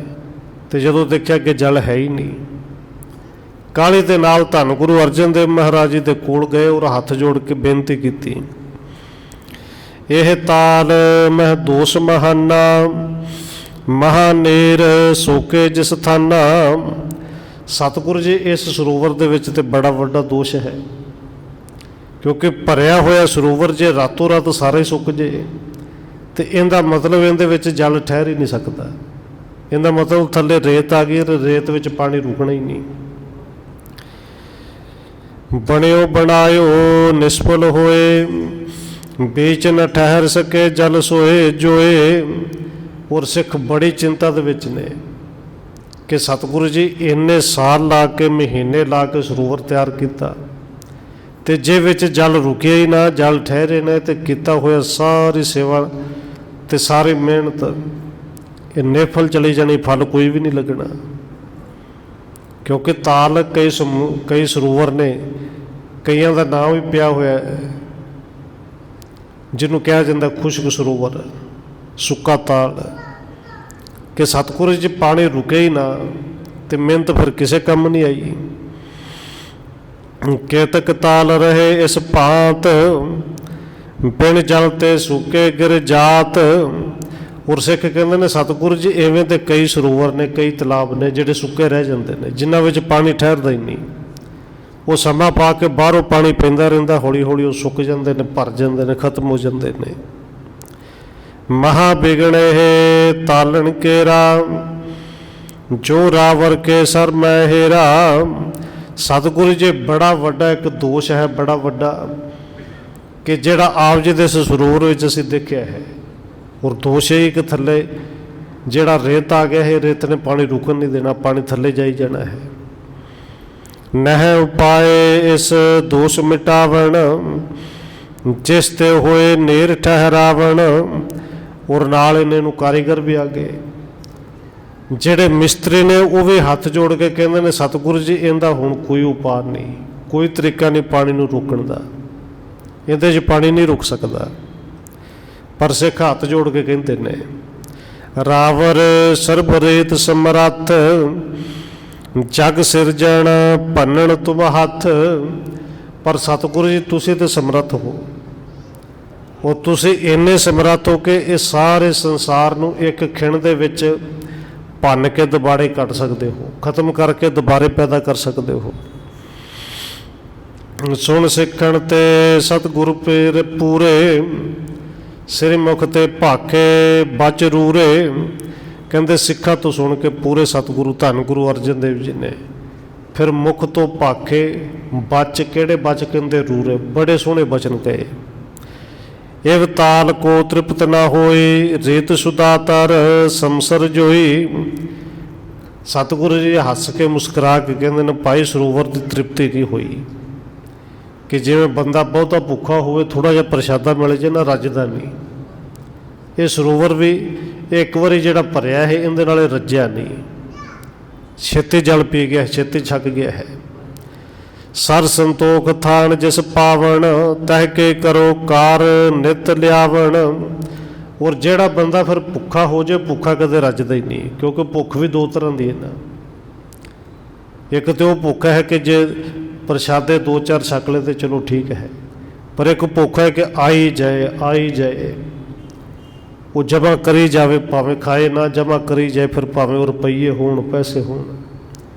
ਤੇ ਜਦੋਂ ਦੇਖਿਆ ਕਿ ਜਲ ਹੈ ਹੀ ਨਹੀਂ, ਕਾਹਲੀ ਦੇ ਨਾਲ ਧੰਨ ਗੁਰੂ ਅਰਜਨ ਦੇਵ ਮਹਾਰਾਜ ਜੀ ਦੇ ਕੋਲ ਗਏ ਔਰ ਹੱਥ ਜੋੜ ਕੇ ਬੇਨਤੀ ਕੀਤੀ, ਇਹ ਤਾਲ ਮਹਿ ਦੋਸ਼ ਮਹਾਨਾ, ਮਹਾਨੇਰ ਸੋਕੇ ਜਿਸ ਥਾਨਾ। ਸਤਿਗੁਰੂ ਜੀ, ਇਸ ਸਰੋਵਰ ਦੇ ਵਿੱਚ ਤੇ ਬੜਾ ਵੱਡਾ ਦੋਸ਼ ਹੈ, ਕਿਉਂਕਿ ਭਰਿਆ ਹੋਇਆ ਸਰੋਵਰ ਜੇ ਰਾਤੋਂ ਰਾਤ ਸਾਰਾ ਹੀ ਸੁੱਕ ਜੇ ਤੇ ਇਹਦਾ ਮਤਲਬ ਇਹਦੇ ਵਿੱਚ ਜਲ ਠਹਿਰ ਹੀ ਨਹੀਂ ਸਕਦਾ। ਇਹਦਾ ਮਤਲਬ ਥੱਲੇ ਰੇਤ ਆ ਗਈ, ਰੇਤ ਵਿੱਚ ਪਾਣੀ ਰੁਕਣਾ ਹੀ ਨਹੀਂ। ਬਣਿਓ ਬਣਾਇਓ ਨਿਸਫਲ ਹੋਏ, ਬੀਚ ਨ ਠਹਿਰ ਸਕੇ ਜਲ ਸੋਏ ਜੋਏ। ਔਰ ਸਿੱਖ ਬੜੀ ਚਿੰਤਾ ਦੇ ਵਿੱਚ ਨੇ ਕਿ ਸਤਿਗੁਰੂ ਜੀ ਇੰਨੇ ਸਾਲ ਲਾ ਕੇ, ਮਹੀਨੇ ਲਾ ਕੇ ਸਰੋਵਰ ਤਿਆਰ ਕੀਤਾ, ਤੇ ਜੇ ਵਿੱਚ ਜਲ ਰੁਕਿਆ ਹੀ ਨਾ, ਜਲ ਠਹਿਰੇ ਨਾ, ਤੇ ਕੀਤਾ ਹੋਇਆ ਸਾਰੀ ਸੇਵਾ ਤੇ ਸਾਰੀ ਮਿਹਨਤ ਇਹ ਨਿਫਲ ਚਲੀ ਜਾਣੀ, ਫਲ ਕੋਈ ਵੀ ਨਹੀਂ ਲੱਗਣਾ। ਕਿਉਂਕਿ ਤਾਲ ਕਈ ਸਰੋਵਰ ਨੇ, ਕਈਆਂ ਦਾ ਨਾਮ ਵੀ ਪਿਆ ਹੋਇਆ ਜਿਹਨੂੰ ਕਿਹਾ ਜਾਂਦਾ ਖੁਸ਼ਕ ਸਰੋਵਰ, ਸੁੱਕਾ ਤਾਲ, ਕਿ ਸਤਿਗੁਰੂ ਜੀ ਪਾਣੀ ਰੁਕੇ ਹੀ ਨਾ ਤੇ ਮਿਹਨਤ ਫਿਰ ਕਿਸੇ ਕੰਮ ਨਹੀਂ ਆਈ। ਕੇਤਕ ਤਾਲ ਰਹੇ ਇਸ ਭਾਂਤ, ਬਿਨ ਜਲ ਤੇ ਸੁੱਕੇ ਗਿਰ ਜਾਤ। ਔਰ ਸਿੱਖ ਕਹਿੰਦੇ ਨੇ ਸਤਿਗੁਰੂ ਜੀ ਇਵੇਂ ਦੇ ਕਈ ਸਰੋਵਰ ਨੇ, ਕਈ ਤਲਾਬ ਨੇ ਜਿਹੜੇ ਸੁੱਕੇ ਰਹਿ ਜਾਂਦੇ ਨੇ, ਜਿਨ੍ਹਾਂ ਵਿੱਚ ਪਾਣੀ ਠਹਿਰਦਾ ਹੀ ਨਹੀਂ। ਉਹ ਸਮਾਂ ਪਾ ਕੇ ਬਾਹਰੋਂ ਪਾਣੀ ਪੈਂਦਾ ਰਹਿੰਦਾ, ਹੌਲੀ ਹੌਲੀ ਉਹ ਸੁੱਕ ਜਾਂਦੇ ਨੇ, ਭਰ ਜਾਂਦੇ ਨੇ, ਖਤਮ ਹੋ ਜਾਂਦੇ ਨੇ। ਮਹਾ ਬਿਗੜੇ ਤਾਲਣ ਕੇਰਾ, ਜੋ ਰਾਵਰ ਕੇ ਸਰ ਮੈਂ ਹੇਰਾ। ਸਤਿਗੁਰੂ ਜੀ ਬੜਾ ਵੱਡਾ ਇੱਕ ਦੋਸ਼ ਹੈ, ਬੜਾ ਵੱਡਾ, ਕਿ ਜਿਹੜਾ ਆਪ ਜੀ ਦੇ ਇਸ ਸਰੋਵਰ ਵਿੱਚ ਅਸੀਂ ਦੇਖਿਆ ਹੈ। ਔਰ ਦੋਸ਼ ਇਹ ਕਿ ਥੱਲੇ ਜਿਹੜਾ ਰੇਤ ਆ ਗਿਆ ਹੈ, ਰੇਤ ਨੇ ਪਾਣੀ ਰੁਕਣ ਨਹੀਂ ਦੇਣਾ, ਪਾਣੀ ਥੱਲੇ ਜਾਈ ਜਾਣਾ ਹੈ। ਨਹਿ ਉਪਾਏ ਇਸ ਦੋਸ਼ ਮਿਟਾਵਣ, ਜਿਸ ਤੇ ਹੋਏ ਨੇਰ ਠਹਿਰਾਵਣ। ਔਰ ਨਾਲ ਇਹਨਾਂ ਨੂੰ ਕਾਰੀਗਰ ਵੀ ਆ ਗਏ, ਜਿਹੜੇ ਮਿਸਤਰੀ ਨੇ ਉਹ ਵੀ ਹੱਥ ਜੋੜ ਕੇ ਕਹਿੰਦੇ ਨੇ ਸਤਿਗੁਰੂ ਜੀ ਇਹਦਾ ਹੁਣ ਕੋਈ ਉਪਾਅ ਨਹੀਂ, ਕੋਈ ਤਰੀਕਾ ਨਹੀਂ ਪਾਣੀ ਨੂੰ ਰੋਕਣ ਦਾ, ਇਹਦੇ 'ਚ ਪਾਣੀ ਨਹੀਂ ਰੁਕ ਸਕਦਾ। ਪਰ ਸਿੱਖ ਹੱਥ ਜੋੜ ਕੇ ਕਹਿੰਦੇ ਨੇ ਰਾਵਰ ਸਰਬ ਰੇਤ ਸਮਰੱਥ, ਜਗ ਸਿਰਜਣ ਭੰਨਣ ਤੁਮ ਹੱਥ। ਪਰ ਸਤਿਗੁਰੂ ਜੀ ਤੁਸੀਂ ਤਾਂ ਸਮਰੱਥ ਹੋ, ਉਹ ਤੁਸੀਂ ਇੰਨੇ ਸਮਰੱਥ ਹੋ ਕਿ ਇਹ ਸਾਰੇ ਸੰਸਾਰ ਨੂੰ ਇੱਕ ਖਿਣ ਦੇ ਵਿੱਚ ਭੰਨ ਕੇ ਦੁਬਾਰੇ ਕੱਢ ਸਕਦੇ ਹੋ, ਖਤਮ ਕਰਕੇ ਦੁਬਾਰੇ ਪੈਦਾ ਕਰ ਸਕਦੇ ਹੋ। ਸੁਣ ਸਿੱਖਣ ਤੇ ਸਤਿਗੁਰੂ ਪੀਰ ਪੂਰੇ, ਸਿਰ ਮੁਖ ਤੇ ਭਾਖੇ ਬਚ ਰੂਰੇ। ਕਹਿੰਦੇ ਸਿੱਖਾਂ ਤੋਂ ਸੁਣ ਕੇ ਪੂਰੇ ਸਤਿਗੁਰੂ ਧੰਨ ਗੁਰੂ ਅਰਜਨ ਦੇਵ ਜੀ ਨੇ ਫਿਰ ਮੁਖ ਤੋਂ ਭਾਖੇ ਬਚ, ਕਿਹੜੇ ਬਚ ਕਹਿੰਦੇ ਰੂਰੇ, ਬੜੇ ਸੋਹਣੇ ਬਚਨ ਕਹੇ। ਇਹ ਤਾਲ ਕੋ ਤ੍ਰਿਪਤ ਨਾ ਹੋਈ, ਰੇਤ ਸੁਦਾ ਤਰ ਸੰਸਰ ਜੋਈ। ਸਤਿਗੁਰੂ ਜੀ ਹੱਸ ਕੇ ਮੁਸਕਰਾ ਕੇ ਕਹਿੰਦੇ ਨੇ ਭਾਈ ਸਰੋਵਰ ਦੀ ਤ੍ਰਿਪਤੀ ਨਹੀਂ ਹੋਈ, ਕਿ ਜਿਵੇਂ ਬੰਦਾ ਬਹੁਤਾ ਭੁੱਖਾ ਹੋਵੇ, ਥੋੜ੍ਹਾ ਜਿਹਾ ਪ੍ਰਸ਼ਾਦਾ ਮਿਲ ਜੇ ਨਾ, ਰੱਜਦਾ ਨਹੀਂ। ਇਹ ਸਰੋਵਰ ਵੀ ਇੱਕ ਵਾਰੀ ਜਿਹੜਾ ਭਰਿਆ ਹੈ ਇਹਦੇ ਨਾਲ ਰੱਜਿਆ ਨਹੀਂ, ਛੇਤੀ ਜਲ ਪੀ ਗਿਆ, ਛੇਤੀ ਛੱਕ ਗਿਆ ਹੈ। ਸਰ ਸੰਤੋਖ ਥਾਨ ਜਿਸ ਪਾਵਨ, ਤਹਿ ਕੇ ਕਰੋ ਕਾਰ ਨਿਤ ਲਿਆਵਣ। ਔਰ ਜਿਹੜਾ ਬੰਦਾ ਫਿਰ ਭੁੱਖਾ ਹੋ ਜਾਏ, ਭੁੱਖਾ ਕਦੇ ਰੱਜਦਾ ਹੀ ਨਹੀਂ, ਕਿਉਂਕਿ ਭੁੱਖ ਵੀ ਦੋ ਤਰ੍ਹਾਂ ਦੀ ਹੈ ਨਾ। ਇੱਕ ਤਾਂ ਉਹ ਭੁੱਖ ਹੈ ਕਿ ਜੇ ਪ੍ਰਸ਼ਾਦੇ ਦੋ ਚਾਰ ਛਕ ਲਏ ਤੇ ਚਲੋ ਠੀਕ ਹੈ, ਪਰ ਇੱਕ ਭੁੱਖ ਹੈ ਕਿ ਆਈ ਜਾਏ ਆਈ ਜਾਏ, ਉਹ ਜਮ੍ਹਾਂ ਕਰੀ ਜਾਵੇ, ਭਾਵੇਂ ਖਾਏ ਨਾ, ਜਮ੍ਹਾਂ ਕਰੀ ਜਾਏ, ਫਿਰ ਭਾਵੇਂ ਉਹ ਰੁਪਈਏ ਹੋਣ ਪੈਸੇ ਹੋਣ।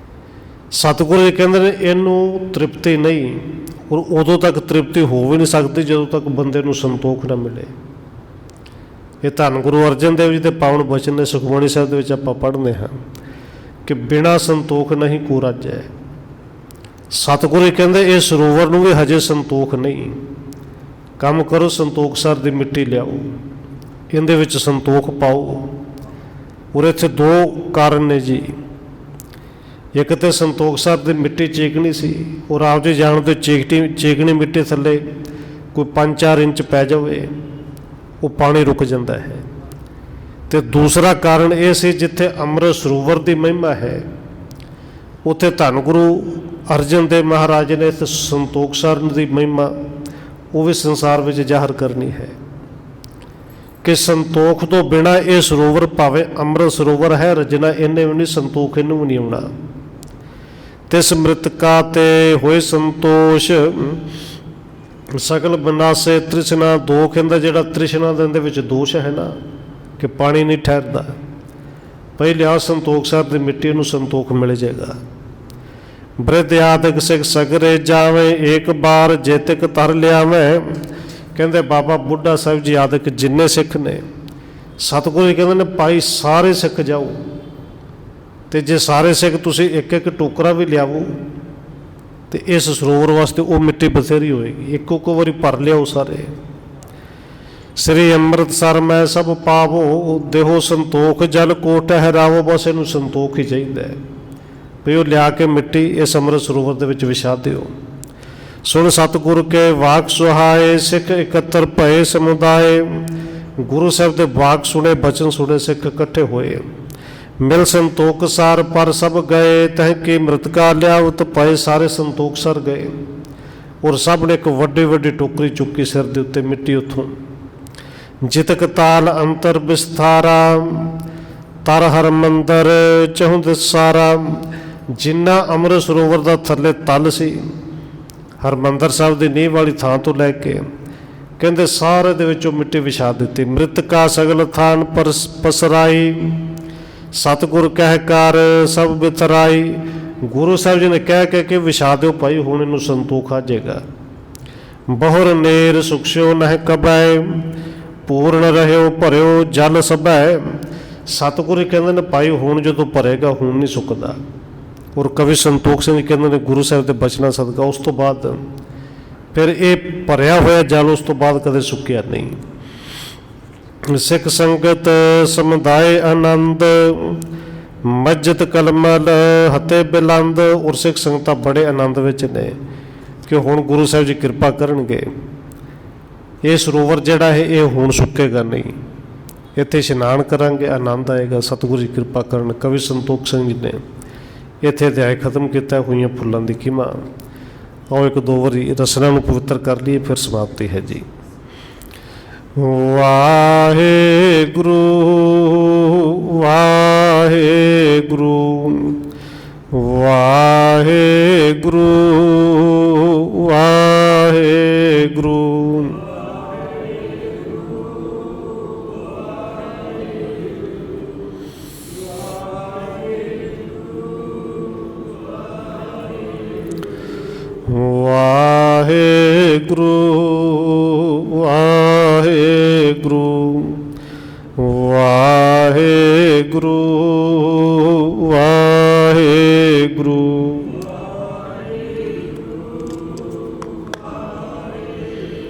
ਸਤਿਗੁਰੂ ਜੀ ਕਹਿੰਦੇ ਨੇ ਇਹਨੂੰ ਤ੍ਰਿਪਤੀ ਨਹੀਂ, ਔਰ ਉਦੋਂ ਤੱਕ ਤ੍ਰਿਪਤੀ ਹੋ ਵੀ ਨਹੀਂ ਸਕਦੀ ਜਦੋਂ ਤੱਕ ਬੰਦੇ ਨੂੰ ਸੰਤੋਖ ਨਾ ਮਿਲੇ। ਇਹ ਧੰਨ ਗੁਰੂ ਅਰਜਨ ਦੇਵ ਜੀ ਦੇ ਪਾਵਨ ਬਚਨ ਨੇ, ਸੁਖਮਨੀ ਸਾਹਿਬ ਦੇ ਵਿੱਚ ਆਪਾਂ ਪੜ੍ਹਦੇ ਹਾਂ ਕਿ ਬਿਨਾਂ ਸੰਤੋਖ ਨਹੀਂ ਕੋ ਰਾਜੈ। ਸਤਿਗੁਰੂ ਜੀ ਕਹਿੰਦੇ ਇਹ ਸਰੋਵਰ ਨੂੰ ਵੀ ਹਜੇ ਸੰਤੋਖ ਨਹੀਂ, ਕੰਮ ਕਰੋ ਸੰਤੋਖ ਸਰ ਦੀ ਮਿੱਟੀ ਲਿਆਓ, ਇਹਦੇ ਵਿੱਚ ਸੰਤੋਖ ਪਾਓ। ਔਰ ਇੱਥੇ ਦੋ ਕਾਰਨ ਨੇ ਜੀ। ਇੱਕ ਤੇ ਸੰਤੋਖ ਸਾਹਿਬ ਦੀ ਮਿੱਟੀ ਚੀਕਣੀ ਸੀ, ਔਰ ਆਪ ਜੀ ਜਾਣਦੇ ਚੀਕਣੀ ਮਿੱਟੀ ਥੱਲੇ ਕੋਈ 5-4 ਇੰਚ ਪੈ ਜਾਵੇ ਉਹ ਪਾਣੀ ਰੁਕ ਜਾਂਦਾ ਹੈ। ਤੇ ਦੂਸਰਾ ਕਾਰਨ ਇਹ ਸੀ, ਜਿੱਥੇ ਅੰਮ੍ਰਿਤ ਸਰੋਵਰ ਦੀ ਮਹਿਮਾ ਹੈ ਉੱਥੇ ਧੰਨ ਗੁਰੂ ਅਰਜਨ ਦੇਵ ਮਹਾਰਾਜ ਨੇ ਸੰਤੋਖ ਸਾਹਿਬ ਦੀ ਮਹਿਮਾ ਉਹ ਵੀ ਸੰਸਾਰ ਵਿੱਚ ਜ਼ਾਹਰ ਕਰਨੀ ਹੈ ਕਿ ਸੰਤੋਖ ਤੋਂ ਬਿਨਾਂ ਇਹ ਸਰੋਵਰ ਭਾਵੇਂ ਅੰਮ੍ਰਿਤ ਸਰੋਵਰ ਹੈ ਰਜਨਾ ਇਹਨੇ ਵੀ ਨਹੀਂ, ਸੰਤੋਖ ਇਹਨੂੰ ਵੀ ਨਹੀਂ ਆਉਣਾ। ਤਿਸ ਮ੍ਰਿਤਕਾ ਤੇ ਹੋਏ ਸੰਤੋਸ਼ ਸਗਲ ਬਨਾਸੇ ਤ੍ਰਿਸ਼ਨਾ ਦੋਖ। ਇਹਦਾ ਜਿਹੜਾ ਤ੍ਰਿਸ਼ਨਾ ਦੇ ਵਿੱਚ ਦੋਸ਼ ਹੈ ਨਾ ਕਿ ਪਾਣੀ ਨਹੀਂ ਠਹਿਰਦਾ, ਪਹਿਲੇ ਆ ਸੰਤੋਖ ਸਾਹਿਬ ਦੀ ਮਿੱਟੀ ਨੂੰ ਸੰਤੋਖ ਮਿਲ ਜਾਏਗਾ। ਬ੍ਰਿਧ ਆਦਿਕ ਸਿੱਖ ਸਗਰੇ ਜਾਵੇਂ ਏਕ ਬਾਰ ਜੇਤਿਕ ਤਰ ਲਿਆਵੇਂ। ਕਹਿੰਦੇ ਬਾਬਾ ਬੁੱਢਾ ਸਾਹਿਬ ਜੀ ਆਦਿਕ ਜਿੰਨੇ ਸਿੱਖ ਨੇ, ਸਤਿਗੁਰੂ ਜੀ ਕਹਿੰਦੇ ਨੇ ਭਾਈ ਸਾਰੇ ਸਿੱਖ ਜਾਓ, ਤੇ ਜੇ ਸਾਰੇ ਸਿੱਖ ਤੁਸੀਂ ਇੱਕ ਇੱਕ ਟੋਕਰਾ ਵੀ ਲਿਆਵੋ ਤੇ ਇਸ ਸਰੋਵਰ ਵਾਸਤੇ ਉਹ ਮਿੱਟੀ ਬਥੇਰੀ ਹੋਏਗੀ। ਇੱਕੋ ਵਾਰੀ ਭਰ ਲਿਆਓ ਸਾਰੇ। ਸ੍ਰੀ ਅੰਮ੍ਰਿਤਸਰ ਮੈਂ ਸਭ ਪਾਵੋ ਦੇਹੋ ਸੰਤੋਖ ਜਲ ਕੋ ਠਹਿਰਾਵੋ। ਬਸ ਇਹਨੂੰ ਸੰਤੋਖ ਹੀ ਚਾਹੀਦਾ ਹੈ ਵੀ ਉਹ ਲਿਆ ਕੇ ਮਿੱਟੀ ਇਸ ਅੰਮ੍ਰਿਤ ਸਰੋਵਰ ਦੇ ਵਿੱਚ ਵਿਛਾ ਦਿਓ। ਸੁਣ ਸਤਿਗੁਰ ਕੇ ਵਾਕ ਸੁਹਾਏ ਸਿੱਖ ਇਕੱਤਰ ਭਏ ਸਮੁਦਾਏ। ਗੁਰੂ ਸਾਹਿਬ ਦੇ ਵਾਕ ਸੁਣੇ, ਬਚਨ ਸੁਣੇ, ਸਿੱਖ ਇਕੱਠੇ ਹੋਏ। ਮਿਲ ਸੰਤੋਖ ਸਾਰ ਪਰ ਸਭ ਗਏ ਤਹਿ ਕੀ ਮ੍ਰਿਤਕਾ ਲਿਆਵਤ ਪਏ। ਸਾਰੇ ਸੰਤੋਖ ਸਰ ਗਏ ਔਰ ਸਭ ਨੇ ਇੱਕ ਵੱਡੀ ਵੱਡੀ ਟੋਕਰੀ ਚੁੱਕੀ ਸਿਰ ਦੇ ਉੱਤੇ ਮਿੱਟੀ ਉੱਥੋਂ। ਜਿਤਕ ਤਾਲ ਅੰਤਰ ਵਿਸਥਾਰਾ ਤਰ ਹਰ ਮੰਦਰ ਚਹੁੰਦ ਸਾਰਾ। ਜਿੰਨਾ ਅੰਮ੍ਰਿਤ ਸਰੋਵਰ ਦਾ ਥੱਲੇ ਤਲ ਸੀ ਹਰਿਮੰਦਰ ਸਾਹਿਬ ਦੀ ਨੀਂਹ ਵਾਲੀ ਥਾਂ ਤੋਂ ਲੈ ਕੇ, ਕਹਿੰਦੇ ਸਾਰੇ ਦੇ ਵਿੱਚੋਂ ਮਿੱਟੀ ਵਿਛਾ ਦਿੱਤੀ। ਮ੍ਰਿਤਕਾ ਸਗਲ ਥਾਨ ਪਸਰਾਈ ਸਤਿਗੁਰ ਕਹਿ ਕਰ ਸਭ ਬਿਤਰਾਈ। ਗੁਰੂ ਸਾਹਿਬ ਜੀ ਨੇ ਕਹਿ ਕੇ ਵਿਛਾ ਦਿਓ ਭਾਈ, ਹੁਣ ਇਹਨੂੰ ਸੰਤੋਖ ਆ ਜਾਏਗਾ। ਬਹੁਰ ਨੇਰ ਸੁਖਿਓ ਨਹਿ ਕਬੈ ਪੂਰਨ ਰਹਿਓ ਭਰਿਓ ਜਲ ਸਭੈ। ਸਤਿਗੁਰੂ ਕਹਿੰਦੇ ਨੇ ਭਾਈ ਹੁਣ ਜਦੋਂ ਭਰੇਗਾ ਹੁਣ ਨਹੀਂ ਸੁੱਕਦਾ। ਔਰ ਕਵੀ ਸੰਤੋਖ ਸਿੰਘ ਕਹਿੰਦੇ ਨੇ ਗੁਰੂ ਸਾਹਿਬ ਦੇ ਬਚਨਾਂ ਸਦਕਾ ਉਸ ਤੋਂ ਬਾਅਦ ਫਿਰ ਇਹ ਭਰਿਆ ਹੋਇਆ ਜਲ ਉਸ ਤੋਂ ਬਾਅਦ ਕਦੇ ਸੁੱਕਿਆ ਨਹੀਂ। ਸਿੱਖ ਸੰਗਤ ਸਮੁਦਾਇ ਆਨੰਦ ਮਸਜਿਦ ਕਲਮਲ ਹਤੇ ਬਿਲੰਦ। ਔਰ ਸਿੱਖ ਸੰਗਤਾਂ ਬੜੇ ਆਨੰਦ ਵਿੱਚ ਨੇ ਕਿ ਹੁਣ ਗੁਰੂ ਸਾਹਿਬ ਜੀ ਕਿਰਪਾ ਕਰਨਗੇ। ਇਹ ਸਰੋਵਰ ਜਿਹੜਾ ਹੈ ਇਹ ਹੁਣ ਸੁੱਕੇਗਾ ਨਹੀਂ, ਇੱਥੇ ਇਸ਼ਨਾਨ ਕਰਾਂਗੇ, ਆਨੰਦ ਆਏਗਾ, ਸਤਿਗੁਰੂ ਜੀ ਕਿਰਪਾ ਕਰਨ। ਕਵੀ ਸੰਤੋਖ ਸਿੰਘ ਜੀ ਨੇ ਇੱਥੇ ਅਧਿਆਇ ਖਤਮ ਕੀਤਾ ਹੋਈਆਂ ਫੁੱਲਾਂ ਦੀ ਕੀਮਾ। ਆਓ ਇੱਕ ਦੋ ਵਾਰੀ ਰਸਨਾ ਨੂੰ ਪਵਿੱਤਰ ਕਰ ਲਈਏ, ਫਿਰ ਸਮਾਪਤੀ ਹੈ ਜੀ। ਵਾਹਿਗੁਰੂ ਵਾਹਿਗੁਰੂ ਵਾਹਿਗੁਰੂ ਵਾਹਿਗੁਰੂ। ਵਾਹਿਗੁਰੂ ਵਾਹਿਗੁਰੂ ਵਾਹਿਗੁਰੂ